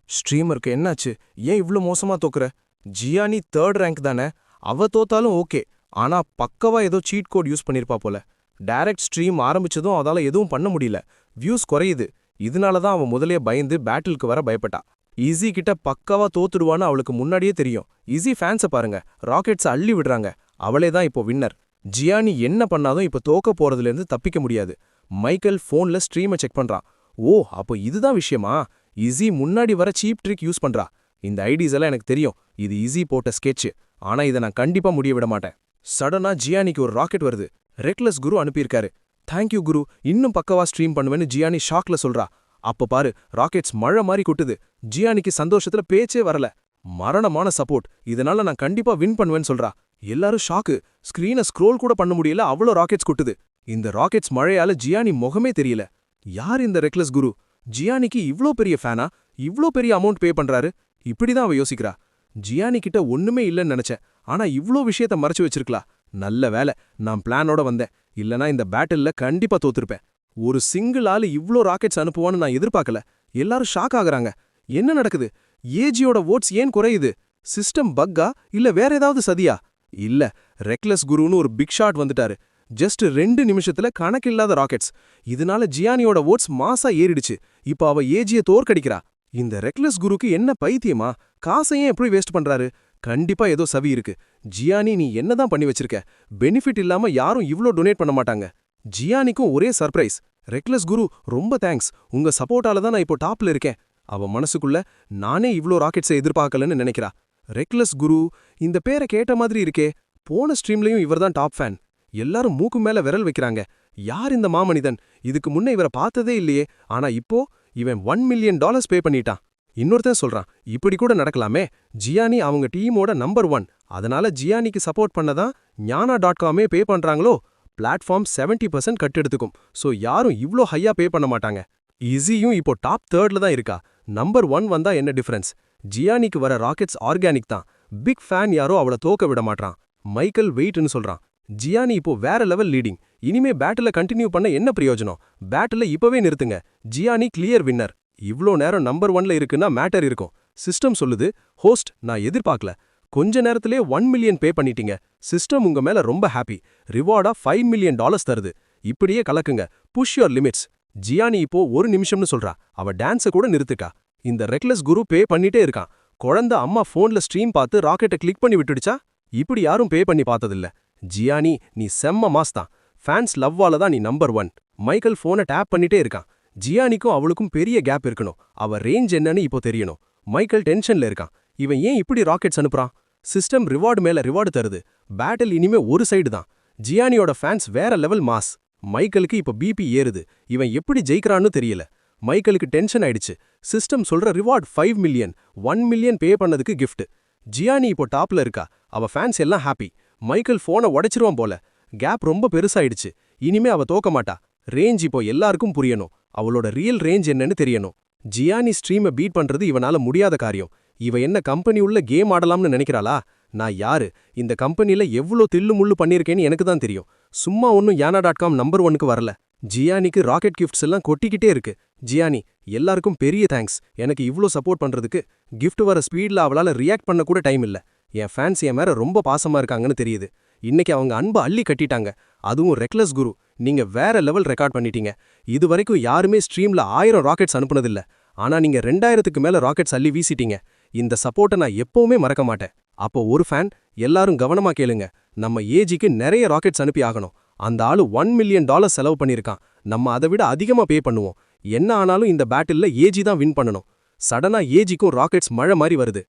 ஸ்ட்ரீமருக்கு என்னாச்சு? ஏன் இவ்ளோ மோசமா தோக்குற? ஜியானி 3rd ரேங்க் தானே. அவ தோத்தாலும் ஓகே. ஆனா பக்கவா ஏதோ சீட் கோட் யூஸ் பண்ணிருப்பா போல. டைரக்ட் ஸ்ட்ரீம் ஆரம்பிச்சதும் அதால எதுவும் பண்ண முடியல. வியூஸ் குறையுது. இதனால தான் அவ முதலே பயந்து பேட்டிலுக்கு வர பயப்பட்டா. ஈஸி கிட்ட பக்கவா தோத்துடுவான்னு அவளுக்கு முன்னாடியே தெரியும். ஈஸி ஃபேன்ஸை பாருங்க, ராக்கெட்ஸை அள்ளி விடுறாங்க. அவளே தான் இப்போ வின்னர். ஜியானி என்ன பண்ணாலும் இப்போ தோக்க போறதுலேருந்து தப்பிக்க முடியாது. மைக்கேல் ஃபோன்ல ஸ்ட்ரீமை செக் பண்றான். ஓ, அப்போ இதுதான் விஷயமா? ஈஸி முன்னாடி வர சீப் ட்ரிக் யூஸ் பண்றா. இந்த ஐடிஸ் எல்லாம் எனக்கு தெரியும். இது ஈஸி போட்ட ஸ்கெட்ச். ஆனா இதை நான் கண்டிப்பா முடிய விட மாட்டேன். சடனா ஜியானிக்கு ஒரு ராக்கெட் வருது. ரெக்லஸ் குரு அனுப்பியிருக்காரு. தேங்க்யூ குரு, இன்னும் பக்கவா ஸ்ட்ரீம் பண்ணுவேன்னு ஜியானி ஷாக்ல சொல்றா. அப்ப பாரு, ராக்கெட்ஸ் மழை மாதிரி கொட்டுது. ஜியானிக்கு சந்தோஷத்துல பேச்சே வரல. மரணமான சப்போர்ட், இதனால நான் கண்டிப்பா வின் பண்ணுவேன்னு சொல்றா. எல்லாரும் ஷாக்கு. ஸ்கிரீனை ஸ்க்ரோல் கூட பண்ண முடியல, அவ்வளோ ராக்கெட்ஸ் கொட்டுது. இந்த ராக்கெட்ஸ் மழையால ஜியானி முகமே தெரியல. யார் இந்த ரெக்லஸ் குரு? ஜியானிக்கு இவ்ளோ பெரிய ஃபேனா? இவ்ளோ பெரிய அமௌண்ட் பே பண்றாரு? இப்படிதான் அவ யோசிக்கிறா. ஜியானி கிட்ட ஒண்ணுமே இல்லைன்னு நினைச்சேன். ஆனா இவ்ளோ விஷயத்த மறைச்சு வச்சிருக்கலா. நல்ல வேலை, நான் பிளானோட வந்தேன். இல்லனா இந்த பேட்டில்ல கண்டிப்பா தோத்துருப்பேன். ஒரு சிங்கிள் ஆளு இவ்ளோ ராக்கெட்ஸ் அனுப்புவான்னு நான் எதிர்பார்க்கல. எல்லாரும் ஷாக் ஆகுறாங்க. என்ன நடக்குது? ஏஜியோட வோட்ஸ் ஏன் குறையுது? சிஸ்டம் பக்கா இல்ல வேற ஏதாவது சதியா? இல்ல, ரெக்லஸ் குருன்னு ஒரு பிக் ஷாட் வந்துட்டாரு. ஜஸ்ட் 2 நிமிஷத்துல கணக்கில்லாத ராக்கெட்ஸ். இதனால ஜியானியோட வோட்ஸ் மாசா ஏறிடுச்சு. இப்ப அவ ஏஜிய தோற்கடிக்கிறா. இந்த ரெக்லஸ் குருக்கு என்ன பைத்தியமா? காசையும் எப்படி வேஸ்ட் பண்றாரு? கண்டிப்பா ஏதோ சவி இருக்கு. ஜியானி, நீ என்னதான் பண்ணி வச்சிருக்க? பெனிஃபிட் இல்லாம யாரும் இவ்ளோ டொனேட் பண்ண மாட்டாங்க. ஜியானிக்கும் ஒரே சர்ப்ரைஸ். ரெக்லஸ் குரு, ரொம்ப தேங்க்ஸ். உங்க சப்போர்ட்டால தான் நான் இப்போ டாப்ல இருக்கேன். அவ மனசுக்குள்ள நானே இவ்ளோ ராக்கெட்ஸை எதிர்பார்க்கலன்னு நினைக்கிறா. ரெக்லஸ் குரு, இந்த பேரை கேட்ட மாதிரி இருக்கே. போன ஸ்ட்ரீம்லயும் இவர்தான் டாப் ஃபேன். எல்லாரும் மூக்கு மேல விரல் வைக்கிறாங்க. யார் இந்த மாமனிதன்? இதுக்கு முன்ன இவரை பார்த்ததே இல்லையே. ஆனா இப்போ இவன் $1 மில்லியன் பே பண்ணிட்டான். இன்னொருத்தன் சொல்றான், இப்படி கூட நடக்கலாமே, ஜியானி அவங்க டீமோட நம்பர் 1, அதனால ஜியானிக்கு சப்போர்ட் பண்ணதான் ஞானா.comஏ பே பண்றாங்களோ. பிளாட்ஃபார்ம் 70% கட் எடுத்துக்கும், சோ யாரும் இவ்ளோ ஹையா பே பண்ண மாட்டாங்க. ஈஸியும் இப்போ டாப் 3ல தான் இருக்கா. நம்பர் 1 வந்தா என்ன டிஃபரன்ஸ்? ஜியானிக்கு வர ராக்கெட்ஸ் ஆர்கானிக் தான். பிக் ஃபேன் யாரோ அவள தோக்க விட மாட்டான். மைக்கேல் வெயிட்னு சொல்றான். ஜியானி இப்போ வேற லெவல் லீடிங். இனிமே பேட்டில கண்டினியூ பண்ண என்ன பிரயோஜனம்? பேட்டில இப்பவே நிறுத்துங்க. Gianni clear winner. இவ்ளோ நேரம் நம்பர் 1ல இருக்குன்னா மேட்டர் இருக்கும். சிஸ்டம் சொல்லுது, ஹோஸ்ட் நான் எதிர்பார்க்கல. கொஞ்ச நேரத்திலே 1 மில்லியன் பே பண்ணிட்டீங்க. சிஸ்டம் உங்க மேல ரொம்ப ஹாப்பி. ரிவார்டா $5 மில்லியன் தருது. இப்படியே கலக்குங்க. Push your limits. ஜியானி இப்போ 1 நிமிஷம்னு சொல்றா. அவ டான்ஸ கூட நிறுத்துக்கா. இந்த ரெக்லெஸ் குரு பே பண்ணிட்டே இருக்கான். குழந்தை அம்மா போன்ல ஸ்ட்ரீம் பார்த்து ராக்கெட்டை கிளிக் பண்ணி விட்டுடுச்சா? இப்படி யாரும் பே பண்ணி பார்த்ததில்ல. ஜியானி நீ செம்ம மாஸ் தான். ஃபேன்ஸ் லவ்வால தான் நீ நம்பர் 1. மைக்கேல் போனை டேப் பண்ணிட்டே இருக்கான். ஜியானிக்கும் அவளுக்கும் பெரிய கேப் இருக்கணும். அவ ரேஞ்ச் என்னன்னு இப்போ தெரியணும். மைக்கேல் டென்ஷன்ல இருக்கான். இவன் ஏன் இப்படி ராக்கெட்ஸ் அனுப்புறான்? சிஸ்டம் ரிவார்டு மேல ரிவார்டு தருது. பேட்டில் இனிமே ஒரு சைடு தான். ஜியானியோட ஃபேன்ஸ் வேற லெவல் மாஸ். மைக்கேலுக்கு இப்ப பிபி ஏறுது. இவன் எப்படி ஜெயிக்கிறான்னு தெரியல. மைக்கேலுக்கு டென்ஷன் ஆயிடுச்சு. சிஸ்டம் சொல்ற ரிவார்ட் 5 மில்லியன், 1 மில்லியன் பே பண்ணதுக்கு கிஃப்ட். ஜியானி இப்போ டாப்ல இருக்கா. அவ ஃபேன்ஸ் எல்லாம் ஹாப்பி. மைக்கேல் போனை உடைச்சிருவான் போல. கேப் ரொம்ப பெருசாயிடுச்சு. இனிமே அவ தோக்க மாட்டா. ரேஞ்ச் இப்போ எல்லாருக்கும் புரியணும். அவளோட ரியல் ரேஞ்ச் என்னன்னு தெரியணும். ஜியானி ஸ்ட்ரீமை பீட் பண்றது இவனால முடியாத காரியம். இவ என்ன கம்பெனி உள்ள கேம் ஆடலாம்னு நினைக்கிறாளா? நான் யாரு? இந்த கம்பெனில எவ்ளோ தில்லு முள்ளு பண்ணிருக்கேன்னு எனக்கு தான் தெரியும். சும்மா ஒன்னும் ஞானா.com நம்பர் 1க்கு வரல. ஜியானிக்கு ராக்கெட் கிஃப்ட்ஸ் எல்லாம் கொட்டிக்கிட்டே இருக்கு. ஜியானி எல்லாருக்கும் பெரிய தேங்க்ஸ். எனக்கு இவ்ளோ சப்போர்ட் பண்றதுக்கு. கிஃப்ட் வர ஸ்பீட்ல அவளால ரியாக்ட் பண்ண கூட டைம் இல்ல. என் ஃபேன்ஸ் என் மேல ரொம்ப பாசமா இருக்காங்கன்னு தெரியுது. இன்னைக்கு அவங்க அன்பை அள்ளி கட்டிட்டாங்க. அதுவும் ரெக்லெஸ் குரு, நீங்க வேற லெவல் ரெக்கார்ட் பண்ணிட்டீங்க. இது வரைக்கும் யாருமே ஸ்ட்ரீம்ல 1000 ராக்கெட்ஸ் அனுப்புனதில்ல. ஆனா நீங்க 2000க்கு மேல ராக்கெட்ஸ் அள்ளி வீசிட்டீங்க. இந்த சப்போர்ட்டை நான் எப்பவுமே மறக்க மாட்டேன். அப்போ ஒரு ஃபேன், எல்லாரும் கவனமா கேளுங்க. நம்ம ஏஜிக்கு நிறைய ராக்கெட்ஸ் அனுப்பி ஆகணும். அந்த ஆளு $1 மில்லியன் செலவு பண்ணிருக்கான். நம்ம அதை விட அதிகமா பே பண்ணுவோம். என்ன ஆனாலும் இந்த பேட்டில்ல ஏஜி தான் வின் பண்ணணும். சடனா ஏஜிக்கும் ராக்கெட்ஸ் மழை மாதிரி வருது.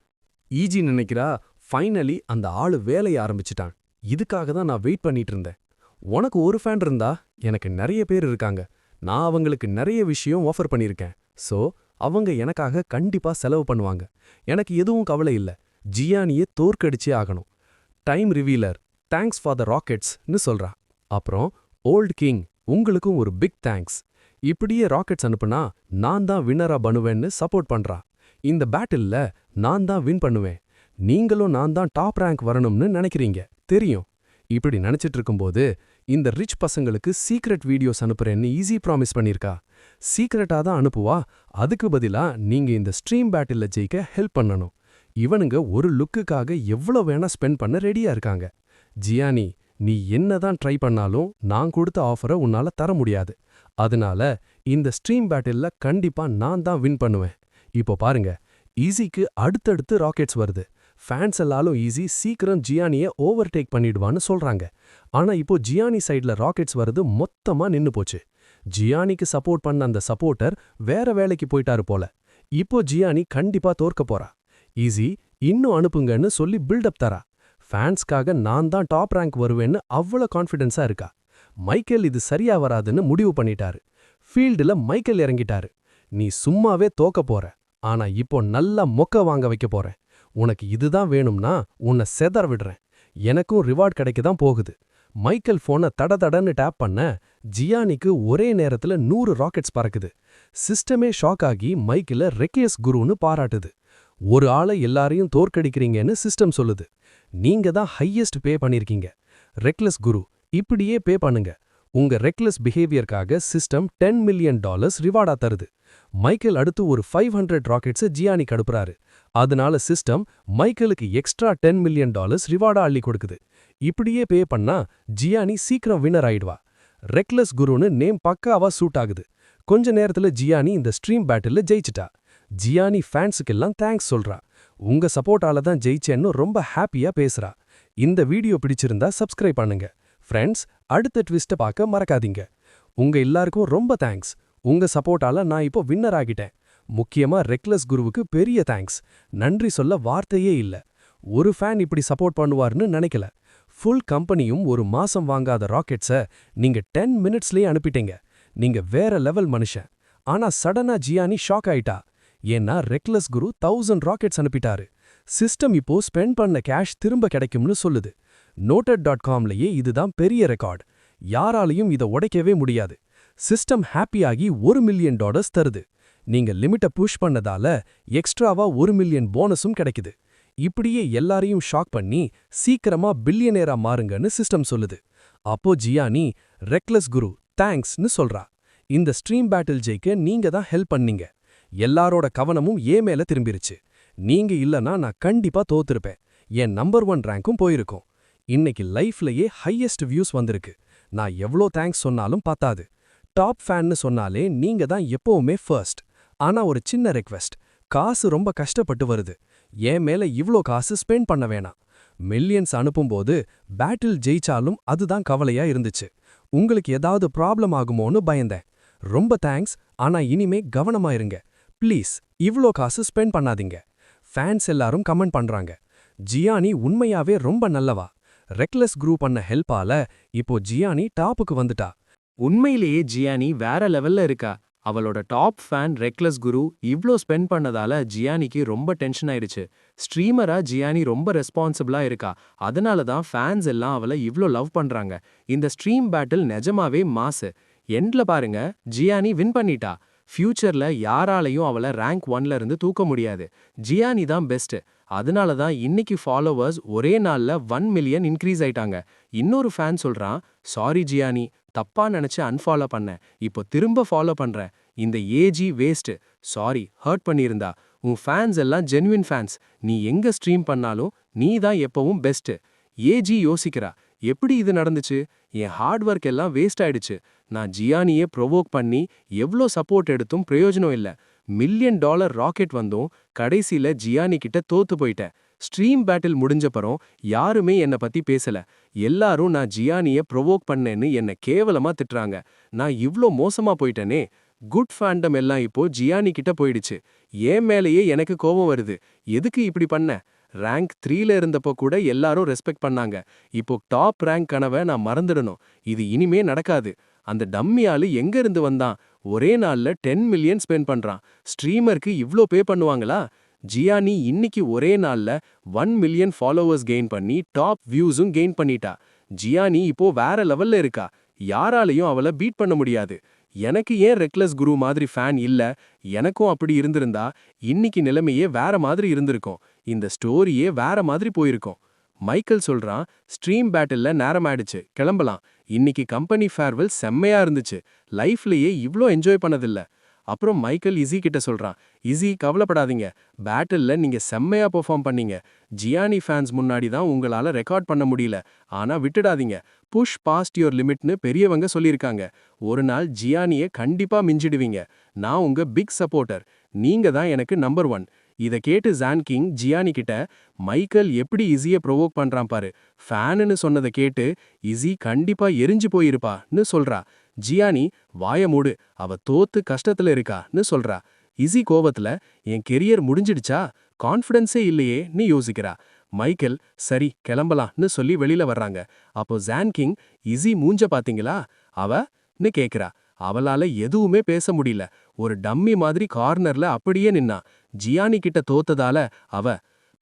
ஈஜி நினைக்கிறா, ஃபைனலி அந்த ஆளு வேலைய ஆரம்பிச்சிட்டான். இதுக்காக தான் நான் வெயிட் பண்ணிட்டு இருந்தேன். உனக்கு ஒரு ஃபேன் இருந்தா எனக்கு நிறைய பேர் இருக்காங்க. நான் அவங்களுக்கு நிறைய விஷயம் ஆஃபர் பண்ணியிருக்கேன். சோ அவங்க எனக்காக கண்டிப்பா செலவு பண்ணுவாங்க. எனக்கு எதுவும் கவலை இல்ல. ஜியானியே தோற்கடிச்சே ஆகணும். Time revealer thanks for the ராக்கெட்ஸ்னு சொல்றா. அப்புறம் ஓல்ட் கிங் உங்களுக்கும் ஒரு பிக் தேங்க்ஸ். இப்படியே ராக்கெட்ஸ் அனுப்புனா நான் தான் வின்னரா பண்ணுவேன்னு சப்போர்ட் பண்றா. இந்த பேட்டில்ல நான் தான் வின் பண்ணுவேன். நீங்களும் நான் தான் டாப் ரேங்க் வரணும்னு நினைக்கிறீங்க தெரியும். இப்படி நினைச்சிட்டு இருக்கும்போது இந்த ரிச் பசங்களுக்கு சீக்ரெட் வீடியோஸ் அனுப்புறேன்னு ஈஸி ப்ராமிஸ் பண்ணிருக்கா. சீக்ரெட்டா தான் அனுப்புவா. அதுக்கு பதிலா நீங்க இந்த ஸ்ட்ரீம் பேட்டில்ல ஜெயிக்க ஹெல்ப் பண்ணணும். இவனுங்க ஒரு லுக்குக்காக எவ்வளவு வேணா ஸ்பெண்ட் பண்ண ரெடியா இருக்காங்க. ஜியானி நீ என்னதான் ட்ரை பண்ணாலும் நான் கொடுத்த ஆஃபரை உன்னால தர முடியாது. அதனால இந்த ஸ்ட்ரீம் பேட்டில்ல கண்டிப்பா நான் தான் வின் பண்ணுவேன். இப்போ பாருங்க, ஈஸிக்கு அடுத்தடுத்து ராக்கெட்ஸ் வருது. ஃபேன்ஸ் எல்லாரும் ஈஸி சீக்கிரம் ஜியானியை ஓவர்டேக் பண்ணிடுவான்னு சொல்றாங்க. ஆனா இப்போ ஜியானி சைட்ல ராக்கெட்ஸ் வருது மொத்தமா நின்னு போச்சு. ஜியானிக்கு சப்போர்ட் பண்ண அந்த சப்போர்ட்டர் வேற வேலைக்கு போயிட்டாரு போல. இப்போ ஜியானி கண்டிப்பா தோற்க போறா. ஈஸி இன்னும் அனுப்புங்கன்னு சொல்லி பில்டப் தரா. ஃபேன்ஸ்க்காக நான் தான் டாப் ரேங்க் வருவேன்னு அவ்வளோ கான்ஃபிடென்ஸா இருக்கா. மைக்கேல் இது சரியா வராதுன்னு முடிவு பண்ணிட்டாரு. ஃபீல்டுல மைக்கேல் இறங்கிட்டாரு. நீ சும்மாவே தோக்க போற, ஆனா இப்போ நல்லா மொக்க வாங்க வைக்க போறேன். உனக்கு இதுதான் வேணும்னா உன்னை செதற விடுறேன். எனக்கும் ரிவார்ட் கிடைக்க தான் போகுது. மைக்கேல் போனை தடன்னு டேப் பண்ண ஜியானிக்கு ஒரே நேரத்துல 100 ராக்கெட்ஸ் பறக்குது. சிஸ்டமே ஷாக் ஆகி மைக்கேல ரெக்கியஸ் குருன்னு பாராட்டுது. ஒரு ஆளை எல்லாரையும் தோற்கடிக்கிறீங்கன்னு சிஸ்டம் சொல்லுது. நீங்க தான் ஹையஸ்ட் பே பண்ணிருக்கீங்க. ரெக்லெஸ் குரு இப்படியே பே பண்ணுங்க. உங்க ரெக்லெஸ் பிஹேவியர்க்காக சிஸ்டம் $10 மில்லியன் ரிவார்டா தருது. மைக்கேல் அடுத்து ஒரு 500 ராக்கெட்ஸ் ஜியானி கடுப்புறாரு. அதனால சிஸ்டம் மைக்கேலுக்கு எக்ஸ்ட்ரா $10 மில்லியன் ரிவார்டா அள்ளி கொடுக்குது. இப்படியே பே பண்ணா ஜியானி சீக்கிரம் வின்னர் ஆயிடுவா. ரெக்லெஸ் குருன்னு நேம் பக்காவா சூட் ஆகுது. கொஞ்ச நேரத்துல ஜியானி இந்த ஸ்ட்ரீம் பேட்டில்ல ஜெயிச்சிட்டா. ஜியானி ஃபேன்ஸுக்கெல்லாம் தேங்க்ஸ் சொல்றா. உங்க சப்போர்ட்டால தான் ஜெயிச்சேன்னு ரொம்ப ஹாப்பியா பேசுறா. இந்த வீடியோ பிடிச்சிருந்தா சப்ஸ்கிரைப் பண்ணுங்க. ஃப்ரெண்ட்ஸ், அடுத்த ட்விஸ்ட்டை பார்க்க மறக்காதீங்க. உங்க எல்லாருக்கும் ரொம்ப தேங்க்ஸ். உங்க சப்போர்ட்டால நான் இப்போ வின்னர் ஆகிட்டேன். முக்கியமா ரெக்லெஸ் குருவுக்கு பெரிய தேங்க்ஸ். நன்றி சொல்ல வார்த்தையே இல்ல. ஒரு ஃபேன் இப்படி சப்போர்ட் பண்ணுவார்னு நினைக்கல. ஃபுல் கம்பெனியும் ஒரு மாசம் வாங்காத ராக்கெட்ஸை நீங்க 10 மினிட்ஸ்லயே அனுப்பிட்டீங்க. நீங்க வேற லெவல் மனுஷன். ஆனா சடனா ஜியானி ஷாக் ஆயிட்டா. ஏன்னா ரெக்லஸ் குரு 1000 ராக்கெட்ஸ் அனுப்பிட்டாரு. சிஸ்டம் இப்போ ஸ்பெண்ட் பண்ண கேஷ் திரும்ப கிடைக்கும்னு சொல்லுது. noted.comலயே இதுதான் பெரிய ரெக்கார்ட். யாராலையும் இதை உடைக்கவே முடியாது. சிஸ்டம் ஹாப்பியாகி $1 மில்லியன் தருது. நீங்க லிமிட்ட புஷ் பண்ணதால எக்ஸ்ட்ராவா $1 மில்லியன் போனஸும் கிடைக்குது. இப்படியே எல்லாரையும் ஷாக் பண்ணி சீக்கிரமா பில்லியனேரா மாறுங்கன்னு சிஸ்டம் சொல்லுது. அப்போ ஜியானி, ரெக்லஸ் குரு தேங்க்ஸ்னு சொல்றா. இந்த ஸ்ட்ரீம் பேட்டில் ஜெயிக்க நீங்க தான் ஹெல்ப் பண்ணீங்க. எல்லாரோட கவனமும் ஏன் மேல திரும்பிருச்சு. நீங்க இல்லனா நான் கண்டிப்பா தோத்திருப்பேன். என் நம்பர் 1 ரேங்க்கும் போயிருக்கும். இன்னைக்கு லைஃப்லயே ஹையஸ்ட் வியூஸ் வந்திருக்கு. நான் எவ்ளோ தேங்க்ஸ் சொன்னாலும் பத்தாது. டாப் ஃபேன்னு சொன்னாலே நீங்க தான் எப்பவுமே ஃபர்ஸ்ட். ஆனா ஒரு சின்ன ரெக்வெஸ்ட், காசு ரொம்ப கஷ்டப்பட்டு வருது. என் மேல இவ்ளோ காசு ஸ்பெண்ட் பண்ண வேணாம். மில்லியன்ஸ் அனுப்பும்போது பேட்டில் ஜெயிச்சாலும் அதுதான் கவலையா இருந்துச்சு. உங்களுக்கு ஏதாவது ப்ராப்ளம் ஆகுமோன்னு பயந்தேன். ரொம்ப தேங்க்ஸ், ஆனா இனிமே கவனமா இருங்க. ப்ளீஸ் இவ்ளோ காசு ஸ்பெண்ட் பண்ணாதீங்க. ஃபேன்ஸ் எல்லாரும் கமெண்ட் பண்றாங்க. ஜியானி உண்மையாவே ரொம்ப நல்லவா. ரெக்லஸ் குரூ பண்ண ஹெல்ப்பால இப்போ ஜியானி டாப்புக்கு வந்துட்டா. உண்மையிலேயே ஜியானி வேற லெவல்ல இருக்கா. அவளோட டாப் ஃபேன் ரெக்லஸ் குரு இவ்ளோ ஸ்பெண்ட் பண்ணதால ஜியானிக்கு ரொம்ப டென்ஷன் ஆயிடுச்சு. ஸ்ட்ரீமரா ஜியானி ரொம்ப ரெஸ்பான்சிபிளா இருக்கா. அதனால தான் ஃபேன்ஸ் எல்லாம் அவளை இவ்ளோ லவ் பண்றாங்க. இந்த ஸ்ட்ரீம் பேட்டில் நிஜமாவே மாசு. எண்ட்ல பாருங்க, ஜியானி வின் பண்ணிட்டா. ஃபியூச்சர்ல யாராலையும் அவளை ரேங்க் 1ல இருந்து தூக்க முடியாது. ஜியானி தான் பெஸ்ட். அதனால தான் இன்னைக்கு ஃபாலோவர்ஸ் ஒரே நாள்ல 1 மில்லியன் இன்க்ரீஸ் ஆயிட்டாங்க. இன்னொரு ஃபேன் சொல்றான், சாரி ஜியானி, தப்பா நினைச்சு அன்ஃபாலோ பண்ணேன். இப்போ திரும்ப ஃபாலோ பண்றேன். இந்த ஏஜி வேஸ்ட். சாரி, ஹர்ட் பண்ணியிருந்தா. உன் ஃபேன்ஸ் எல்லாம் ஜென்வின் ஃபேன்ஸ். நீ எங்க ஸ்ட்ரீம் பண்ணாலும் நீ தான் எப்பவும் பெஸ்ட். ஏஜி யோசிக்கிறா, எப்படி இது நடந்துச்சு? என் ஹார்ட் ஒர்க் எல்லாம் வேஸ்ட் ஆயிடுச்சு. நான் ஜியானியே ப்ரொவோக் பண்ணி எவ்ளோ சப்போர்ட் எடுத்தும் பிரயோஜனம் இல்ல. $1 மில்லியன் ராக்கெட் வந்தும் கடைசியில ஜியானி கிட்ட தோத்து போயிட்டேன். ஸ்ட்ரீம் பேட்டில் முடிஞ்சப்பறம் யாருமே என்னை பத்தி பேசல. எல்லாரும் நான் ஜியானிய ப்ரொவோக் பண்ணேன்னு என்ன கேவலமா திட்டுறாங்க. நான் இவ்ளோ மோசமா போயிட்டேனே. குட் ஃபேண்டம் எல்லாம் இப்போ ஜியானி கிட்ட போயிடுச்சு. ஏன் மேலேயே எனக்கு கோபம் வருது. எதுக்கு இப்படி பண்ண? ரேங்க் 3ல இருந்தப்போ கூட எல்லாரும் ரெஸ்பெக்ட் பண்ணாங்க. இப்போ டாப் ரேங்க் கனவை நான் மறந்துடணும். இது இனிமே நடக்காது. அந்த டம்மி ஆளு எங்க இருந்து வந்தான்? ஒரே நாள்ல 10 மில்லியன் ஸ்பெண்ட் பண்றான். ஸ்ட்ரீமருக்கு இவ்ளோ பே பண்ணுவாங்களா? ஜியானி இன்னைக்கு ஒரே நாள்ல 1 மில்லியன் ஃபாலோவர்ஸ் கெயின் பண்ணி டாப் வியூஸும் கெயின் பண்ணிட்டா. ஜியானி இப்போ வேற லெவல்ல இருக்கா. யாராலையும் அவளை பீட் பண்ண முடியாது. எனக்கு ஏன் ரெக்லஸ் குரு மாதிரி ஃபேன் இல்ல? எனக்கும் அப்படி இருந்திருந்தா இன்னைக்கு நிலைமையே வேற மாதிரி இருந்திருக்கும். இந்த ஸ்டோரியே வேற மாதிரி போயிருக்கும். மைக்கேல் சொல்றான், ஸ்ட்ரீம் பேட்டில்ல நேரம் ஆயிடுச்சு, கிளம்பலாம். இன்னைக்கு கம்பெனி ஃபேர்வெல் செம்மையா இருந்துச்சு. லைஃப்லயே இவ்ளோ என்ஜாய் பண்ணதில்ல. அப்புறம் மைக்கேல் இஸி கிட்ட சொல்றான், இஸி கவலைப்படாதீங்க, பேட்டில்ல நீங்க செம்மையா பெர்ஃபார்ம் பண்ணீங்க. ஜியானி ஃபேன்ஸ் முன்னாடி தான் உங்களால ரெக்கார்ட் பண்ண முடியல. ஆனா விட்டுடாதீங்க, புஷ் பாஸ்ட் யுவர் லிமிட்னு பெரியவங்க சொல்லியிருக்காங்க. ஒரு நாள் ஜியானியை கண்டிப்பா மிஞ்சிடுவீங்க. நான் உங்க பிக் சப்போர்ட்டர். நீங்க தான் எனக்கு நம்பர் 1. இத கேட்டு ஜான் கிங் ஜியானி கிட்ட, மைக்கேல் எப்படி இஸிய ப்ரொவோக் பண்றான் பாரு, ஃபேனுன்னு சொன்னதை கேட்டு இஸி கண்டிப்பா எரிஞ்சு போயிருப்பான்னு சொல்றா. ஜியானி, வாய மூடு, அவ தோத்து கஷ்டத்துல இருக்கான்னு சொல்றா. இஸி கோவத்துல, என் கெரியர் முடிஞ்சிடுச்சா, கான்ஃபிடன்ஸே இல்லையே நீ யோசிக்கிறா. மைக்கேல், சரி கிளம்பலாம்னு சொல்லி வெளியில வர்றாங்க. அப்போ ஜான் கிங், இஸி மூஞ்ச பாத்தீங்களா அவன்னு கேக்குறா. அவளால எதுவுமே பேச முடியல. ஒரு டம்மி மாதிரி கார்னர்ல அப்படியே நின்னா. ஜியானி கிட்ட தோத்ததால அவ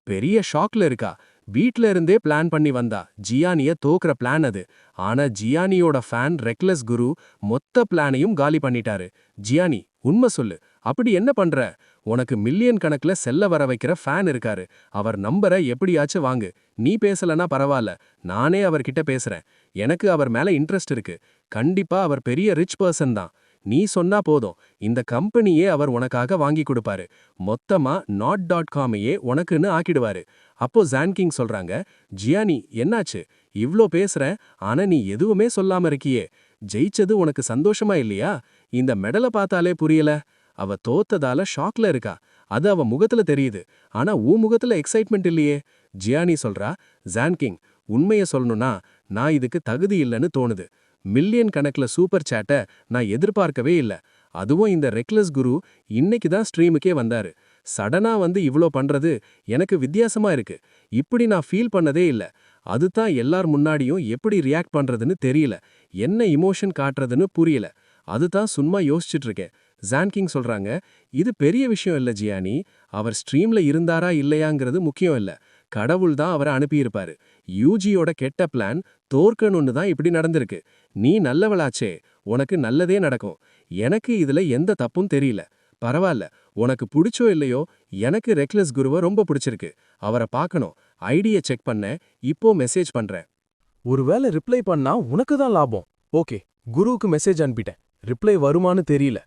பெரிய ஷாக்ல இருக்கா. வீட்ல இருந்தே பிளான் பண்ணி வந்தா ஜியானிய தோக்குற பிளான் அது. ஆனா ஜியானியோட ஃபேன் ரெக்லஸ் குரு மொத்த பிளானையும் காலி பண்ணிட்டாரு. ஜியானி, உண்மை சொல்லு, அப்படி என்ன பண்ற? உனக்கு மில்லியன் கணக்குல செல்ல வர வைக்கிற ஃபேன் இருக்காரு. அவர் நம்பரை எப்படியாச்சும் வாங்கு. நீ பேசலனா பரவாயில்ல, நானே அவர்கிட்ட பேசுறேன். எனக்கு அவர் மேல இன்ட்ரெஸ்ட் இருக்கு. கண்டிப்பா அவர் பெரிய ரிச் பர்சன் தான். நீ சொன்னா போதும், இந்த கம்பெனியே அவர் உனக்காக வாங்கி கொடுப்பாரு. மொத்தமா not.comஐயே உனக்குன்னு ஆக்கிடுவாரு. அப்போ ஜான் கிங் சொல்றாங்க, ஜியானி என்னாச்சு? இவ்ளோ பேசுற, ஆனா நீ எதுவுமே சொல்லாம இருக்கியே. ஜெயிச்சது உனக்கு சந்தோஷமா இல்லையா? இந்த மெடலை பார்த்தாலே புரியல. அவ தோத்ததால ஷாக்ல இருக்கா. அது அவ முகத்துல தெரியுது. ஆனா உன் முகத்துல எக்ஸைட்மெண்ட் இல்லையே. ஜியானி சொல்றா, ஜான் கிங், உண்மைய சொல்லணும்னா நான் இதுக்கு தகுதி இல்லைன்னு தோணுது. மில்லியன் கணக்குல சூப்பர் சேட்டை நான் எதிர்பார்க்கவே இல்ல. அதுவும் இந்த ரெக்லஸ் குரு இன்னைக்கு தான் ஸ்ட்ரீமுக்கே வந்தாரு. சடனா வந்து இவ்ளோ பண்றது எனக்கு வித்தியாசமா இருக்கு. இப்படி நான் ஃபீல் பண்ணதே இல்ல. அதுதான் எல்லார் முன்னாடியும் எப்படி ரியாக்ட் பண்றதுன்னு தெரியல. என்ன இமோஷன் காட்டுறதுன்னு புரியல. அதுதான் சும்மா யோசிச்சுட்டு இருக்கேன். ஜான்கிங் சொல்றாங்க, இது பெரிய விஷயம் இல்ல ஜியானி. அவர் ஸ்ட்ரீம்ல இருந்தாரா இல்லையாங்கிறது முக்கியம் இல்ல. கடவுள் தான் அவரை அனுப்பியிருப்பாரு. யூஜியோட கெட்ட பிளான் தோற்கணும்னு தான் இப்படி நடந்திருக்கு. நீ நல்லவளாச்சே, உனக்கு நல்லதே நடக்கும். எனக்கு இதுல எந்த தப்பும் தெரியல. பரவாயில்ல, உனக்கு பிடிச்சோ இல்லையோ, எனக்கு ரெக்லஸ் குருவை ரொம்ப பிடிச்சிருக்கு. அவரை பார்க்கணும். ஐடியை செக் பண்ண இப்போ மெசேஜ் பண்றேன். ஒருவேளை ரிப்ளை பண்ணா உனக்கு தான் லாபம். ஓகே, குருவுக்கு மெசேஜ் அனுப்பிட்டேன். ரிப்ளை வருமானு தெரியல.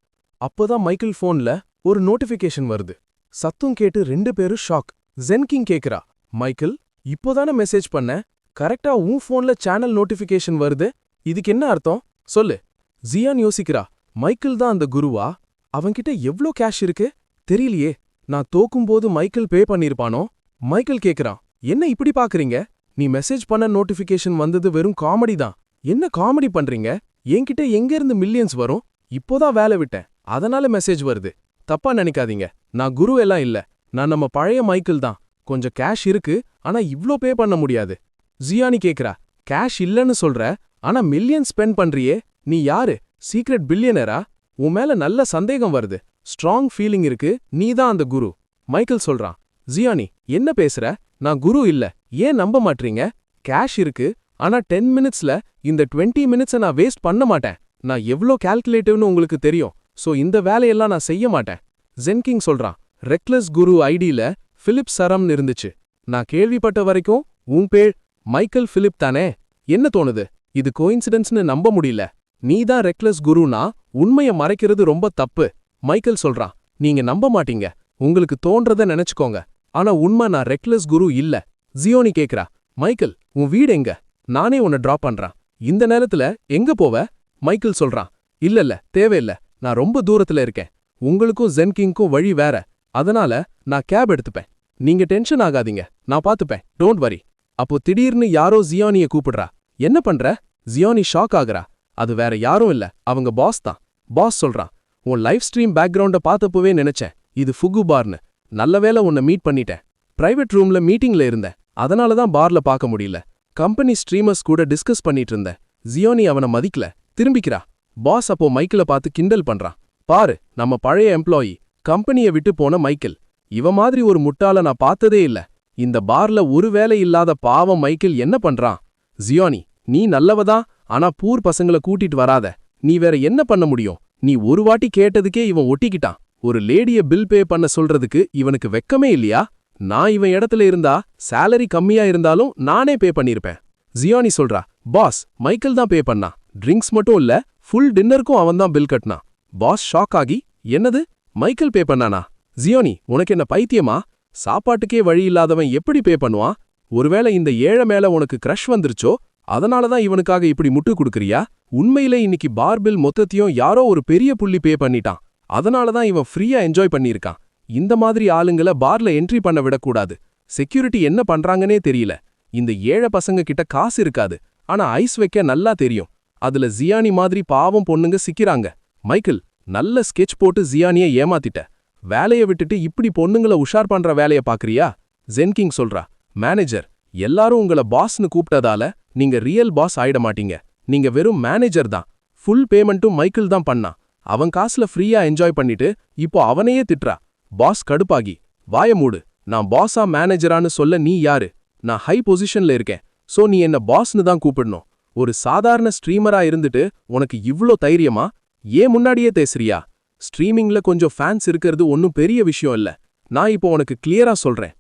அப்பதான் மைக்கேல் ஃபோன்ல ஒரு நோட்டிஃபிகேஷன் வருது. சத்தம் கேட்டு 2 பேரும் ஷாக். ஜென்கிங் கேக்குறா, மைக்கேல் இப்போதானே மெசேஜ் பண்ண, கரெக்டா உன் ஃபோன்ல சேனல் நோட்டிஃபிகேஷன் வருது, இதுக்கு என்ன அர்த்தம் சொல்லு. ஜியான் யோசிக்கிறா, மைக்கேல் தான் அந்த குருவா? அவன்கிட்ட எவ்ளோ கேஷ் இருக்கு தெரியலையே. நான் தோக்கும்போது மைக்கேல் பே பண்ணிருப்பானோ? மைக்கேல் கேக்குறான், என்ன இப்படி பாக்குறீங்க? நீ மெசேஜ் பண்ண நோட்டிஃபிகேஷன் வந்தது வெறும் காமெடி தான். என்ன காமெடி பண்றீங்க? என்கிட்ட எங்க இருந்து மில்லியன்ஸ் வரும்? இப்போதான் வேலை விட்டேன், அதனால மெசேஜ் வருது. தப்பா நினைக்காதீங்க, நான் குரு எல்லாம் இல்ல. நான் நம்ம பழைய மைக்கேல் தான். கொஞ்சம் கேஷ் இருக்கு, ஆனா இவ்ளோ பே பண்ண முடியாது. ஜியானி கேக்குறா, கேஷ் இல்லன்னு சொல்ற, ஆனா மில்லியன் ஸ்பெண்ட் பண்றியே, நீ யாரு? சீக்ரெட் பில்லியனரா? உன் மேல நல்ல சந்தேகம் வருது. ஸ்ட்ராங் ஃபீலிங் இருக்கு, நீ தான் அந்த குரு. மைக்கேல் சொல்றான், ஜியானி என்ன பேசுற? நான் குரு இல்ல, ஏன் நம்ப மாட்டீங்க? கேஷ் இருக்கு, ஆனா 10 மினிட்ஸ்ல இந்த 20 மினிட்ஸை நான் வேஸ்ட் பண்ண மாட்டேன். நான் எவ்ளோ கால்குலேட்டிவ்னு உங்களுக்கு தெரியும். சோ இந்த வேலையெல்லாம் நான் செய்ய மாட்டேன். ஜென்கிங் சொல்றான், ரெக்லஸ் குரு ஐடியில பிலிப் சரம்னு இருந்துச்சு. நான் கேள்விப்பட்ட வரைக்கும் உன் பேர் மைக்கேல் பிலிப் தானே? என்ன தோணுது? இது கோயின்சிடன்ஸ்னு நம்ப முடியல. நீ தான் ரெக்லஸ் குருனா உண்மைய மறைக்கிறது ரொம்ப தப்பு. மைக்கேல் சொல்றான், நீங்க நம்ப மாட்டீங்க, உங்களுக்கு தோன்றத நினைச்சுக்கோங்க. ஆனா உண்மை நான் ரெக்லஸ் குரு இல்ல. ஜியோனி கேக்குறா, மைக்கேல் உன் வீடு எங்க? நானே உன்னை டிராப் பண்றான். இந்த நேரத்துல எங்க போவ? மைக்கேல் சொல்றான், இல்ல தேவையில்ல, நான் ரொம்ப தூரத்துல இருக்கேன். உங்களுக்கும் ஜென்கிங்க்கும் வழி வேற, அதனால நான் கேப் எடுத்துப்பேன். நீங்க டென்ஷன் ஆகாதீங்க, நான் பாத்துப்பேன், டோன்ட் வரி. அப்போ திடீர்னு யாரோ ஜியானிய கூப்பிடுறா. என்ன பண்ற? ஜியானி ஷாக் ஆகுறா. அது வேற யாரும் இல்ல, அவங்க பாஸ் தான். பாஸ் சொல்றான், உன் லைவ் ஸ்ட்ரீம் பேக்ரவுண்ட பார்த்தப்பவே நினைச்சேன் இது ஃபுகு பார்னு. நல்ல வேளை உன்னை மீட் பண்ணிட்டேன். பிரைவேட் ரூம்ல மீட்டிங்ல இருந்தேன், அதனால தான் பார்ல பார்க்க முடியல. கம்பெனி ஸ்ட்ரீமர்ஸ் கூட டிஸ்கஸ் பண்ணிட்டு இருந்தேன். ஜியோனி அவனை மதிக்கல, திரும்பிக்கிறா. பாஸ் அப்போ மைக்கேல பார்த்து கிண்டல் பண்றான். பாரு, நம்ம பழைய எம்ப்ளாயி, கம்பெனியை விட்டு போன மைக்கேல். இவ மாதிரி ஒரு முட்டாள நான் பார்த்ததே இல்ல. இந்த பார்ல ஒரு வேலை இல்லாத பாவம் மைக்கேல் என்ன பண்றான்? ஜியோனி, நீ நல்லவதான், ஆனா பூர் பசங்கள கூட்டிட்டு வராத. நீ வேற என்ன பண்ண முடியும்? நீ ஒரு வாட்டி கேட்டதுக்கே இவன் ஒட்டிக்கிட்டான். ஒரு லேடிய பில் பே பண்ண சொல்றதுக்கு இவனுக்கு வெக்கமே இல்லையா? நான் இவன் இடத்துல இருந்தா சேலரி கம்மியா இருந்தாலும் நானே பே பண்ணிருப்பேன். ஜியானி சொல்றா, பாஸ் மைக்கேல் தான் பே பண்ணா. ட்ரிங்க்ஸ் மட்டும் இல்ல, ஃபுல் டின்னருக்கும் அவன் தான் பில் கட்டினான். பாஸ் ஷாக் ஆகி, என்னது மைக்கேல் பே பண்ணானா? ஜியோனி, உனக்கு என்ன பைத்தியமா? சாப்பாட்டுக்கே வழி இல்லாதவன் எப்படி பே பண்ணுவான்? ஒருவேளை இந்த ஏழை மேல உனக்கு கிரஷ் வந்துருச்சோ, அதனாலதான் இவனுக்காக இப்படி முட்டு கொடுக்கறியா? உண்மையிலே இன்னைக்கு பார் பில் மொத்தத்தையும் யாரோ ஒரு பெரிய புள்ளி பே பண்ணிட்டான். அதனாலதான் இவன் ஃப்ரீயா என்ஜாய் பண்ணியிருக்கான். இந்த மாதிரி ஆளுங்கள பார்ல என்ட்ரி பண்ண விடக்கூடாது. செக்யூரிட்டி என்ன பண்றாங்கன்னே தெரியல. இந்த ஏழை பசங்க கிட்ட காசு இருக்காது, ஆனா ஐஸ் வைக்க நல்லா தெரியும். அதுல ஜியானி மாதிரி பாவம் பொண்ணுங்க சிக்கிறாங்க. மைக்கேல், நல்ல ஸ்கெட்ச் போட்டு ஜியானிய ஏமாத்திட்ட. வேலைய விட்டுட்டு இப்படி பொண்ணுங்கள உஷார் பண்ற வேலைய பாக்குறியா? ஜென்கிங் சொல்றா, மேனேஜர், எல்லாரும் உங்கள பாஸ்னு கூப்பிட்டதால நீங்க ரியல் பாஸ் ஆயிட மாட்டீங்க. நீங்க வெறும் மேனேஜர் தான். ஃபுல் பேமெண்ட்டும் மைக்கேல் தான் பண்ணா. அவன் காசுல ஃப்ரீயா என்ஜாய் பண்ணிட்டு இப்போ அவனையே திட்டுறா. பாஸ் கடுப்பாகி, வாய மூடு, நான் பாஸா மேனேஜரான்னு சொல்ல நீ யாரு? நான் ஹை பொசிஷன்ல இருக்கேன், சோ நீ என்ன பாஸ்னு தான் கூப்பிடணும். ஒரு சாதாரண ஸ்ட்ரீமரா இருந்துட்டு உனக்கு இவ்ளோ தைரியமா? ஏன் முன்னாடியே பேசுறியா? ஸ்ட்ரீமிங்ல கொஞ்சம் ஃபேன்ஸ் இருக்கிறது ஒன்னும் பெரிய விஷயம் இல்ல. நான் இப்போ உனக்கு கிளியரா சொல்றேன்,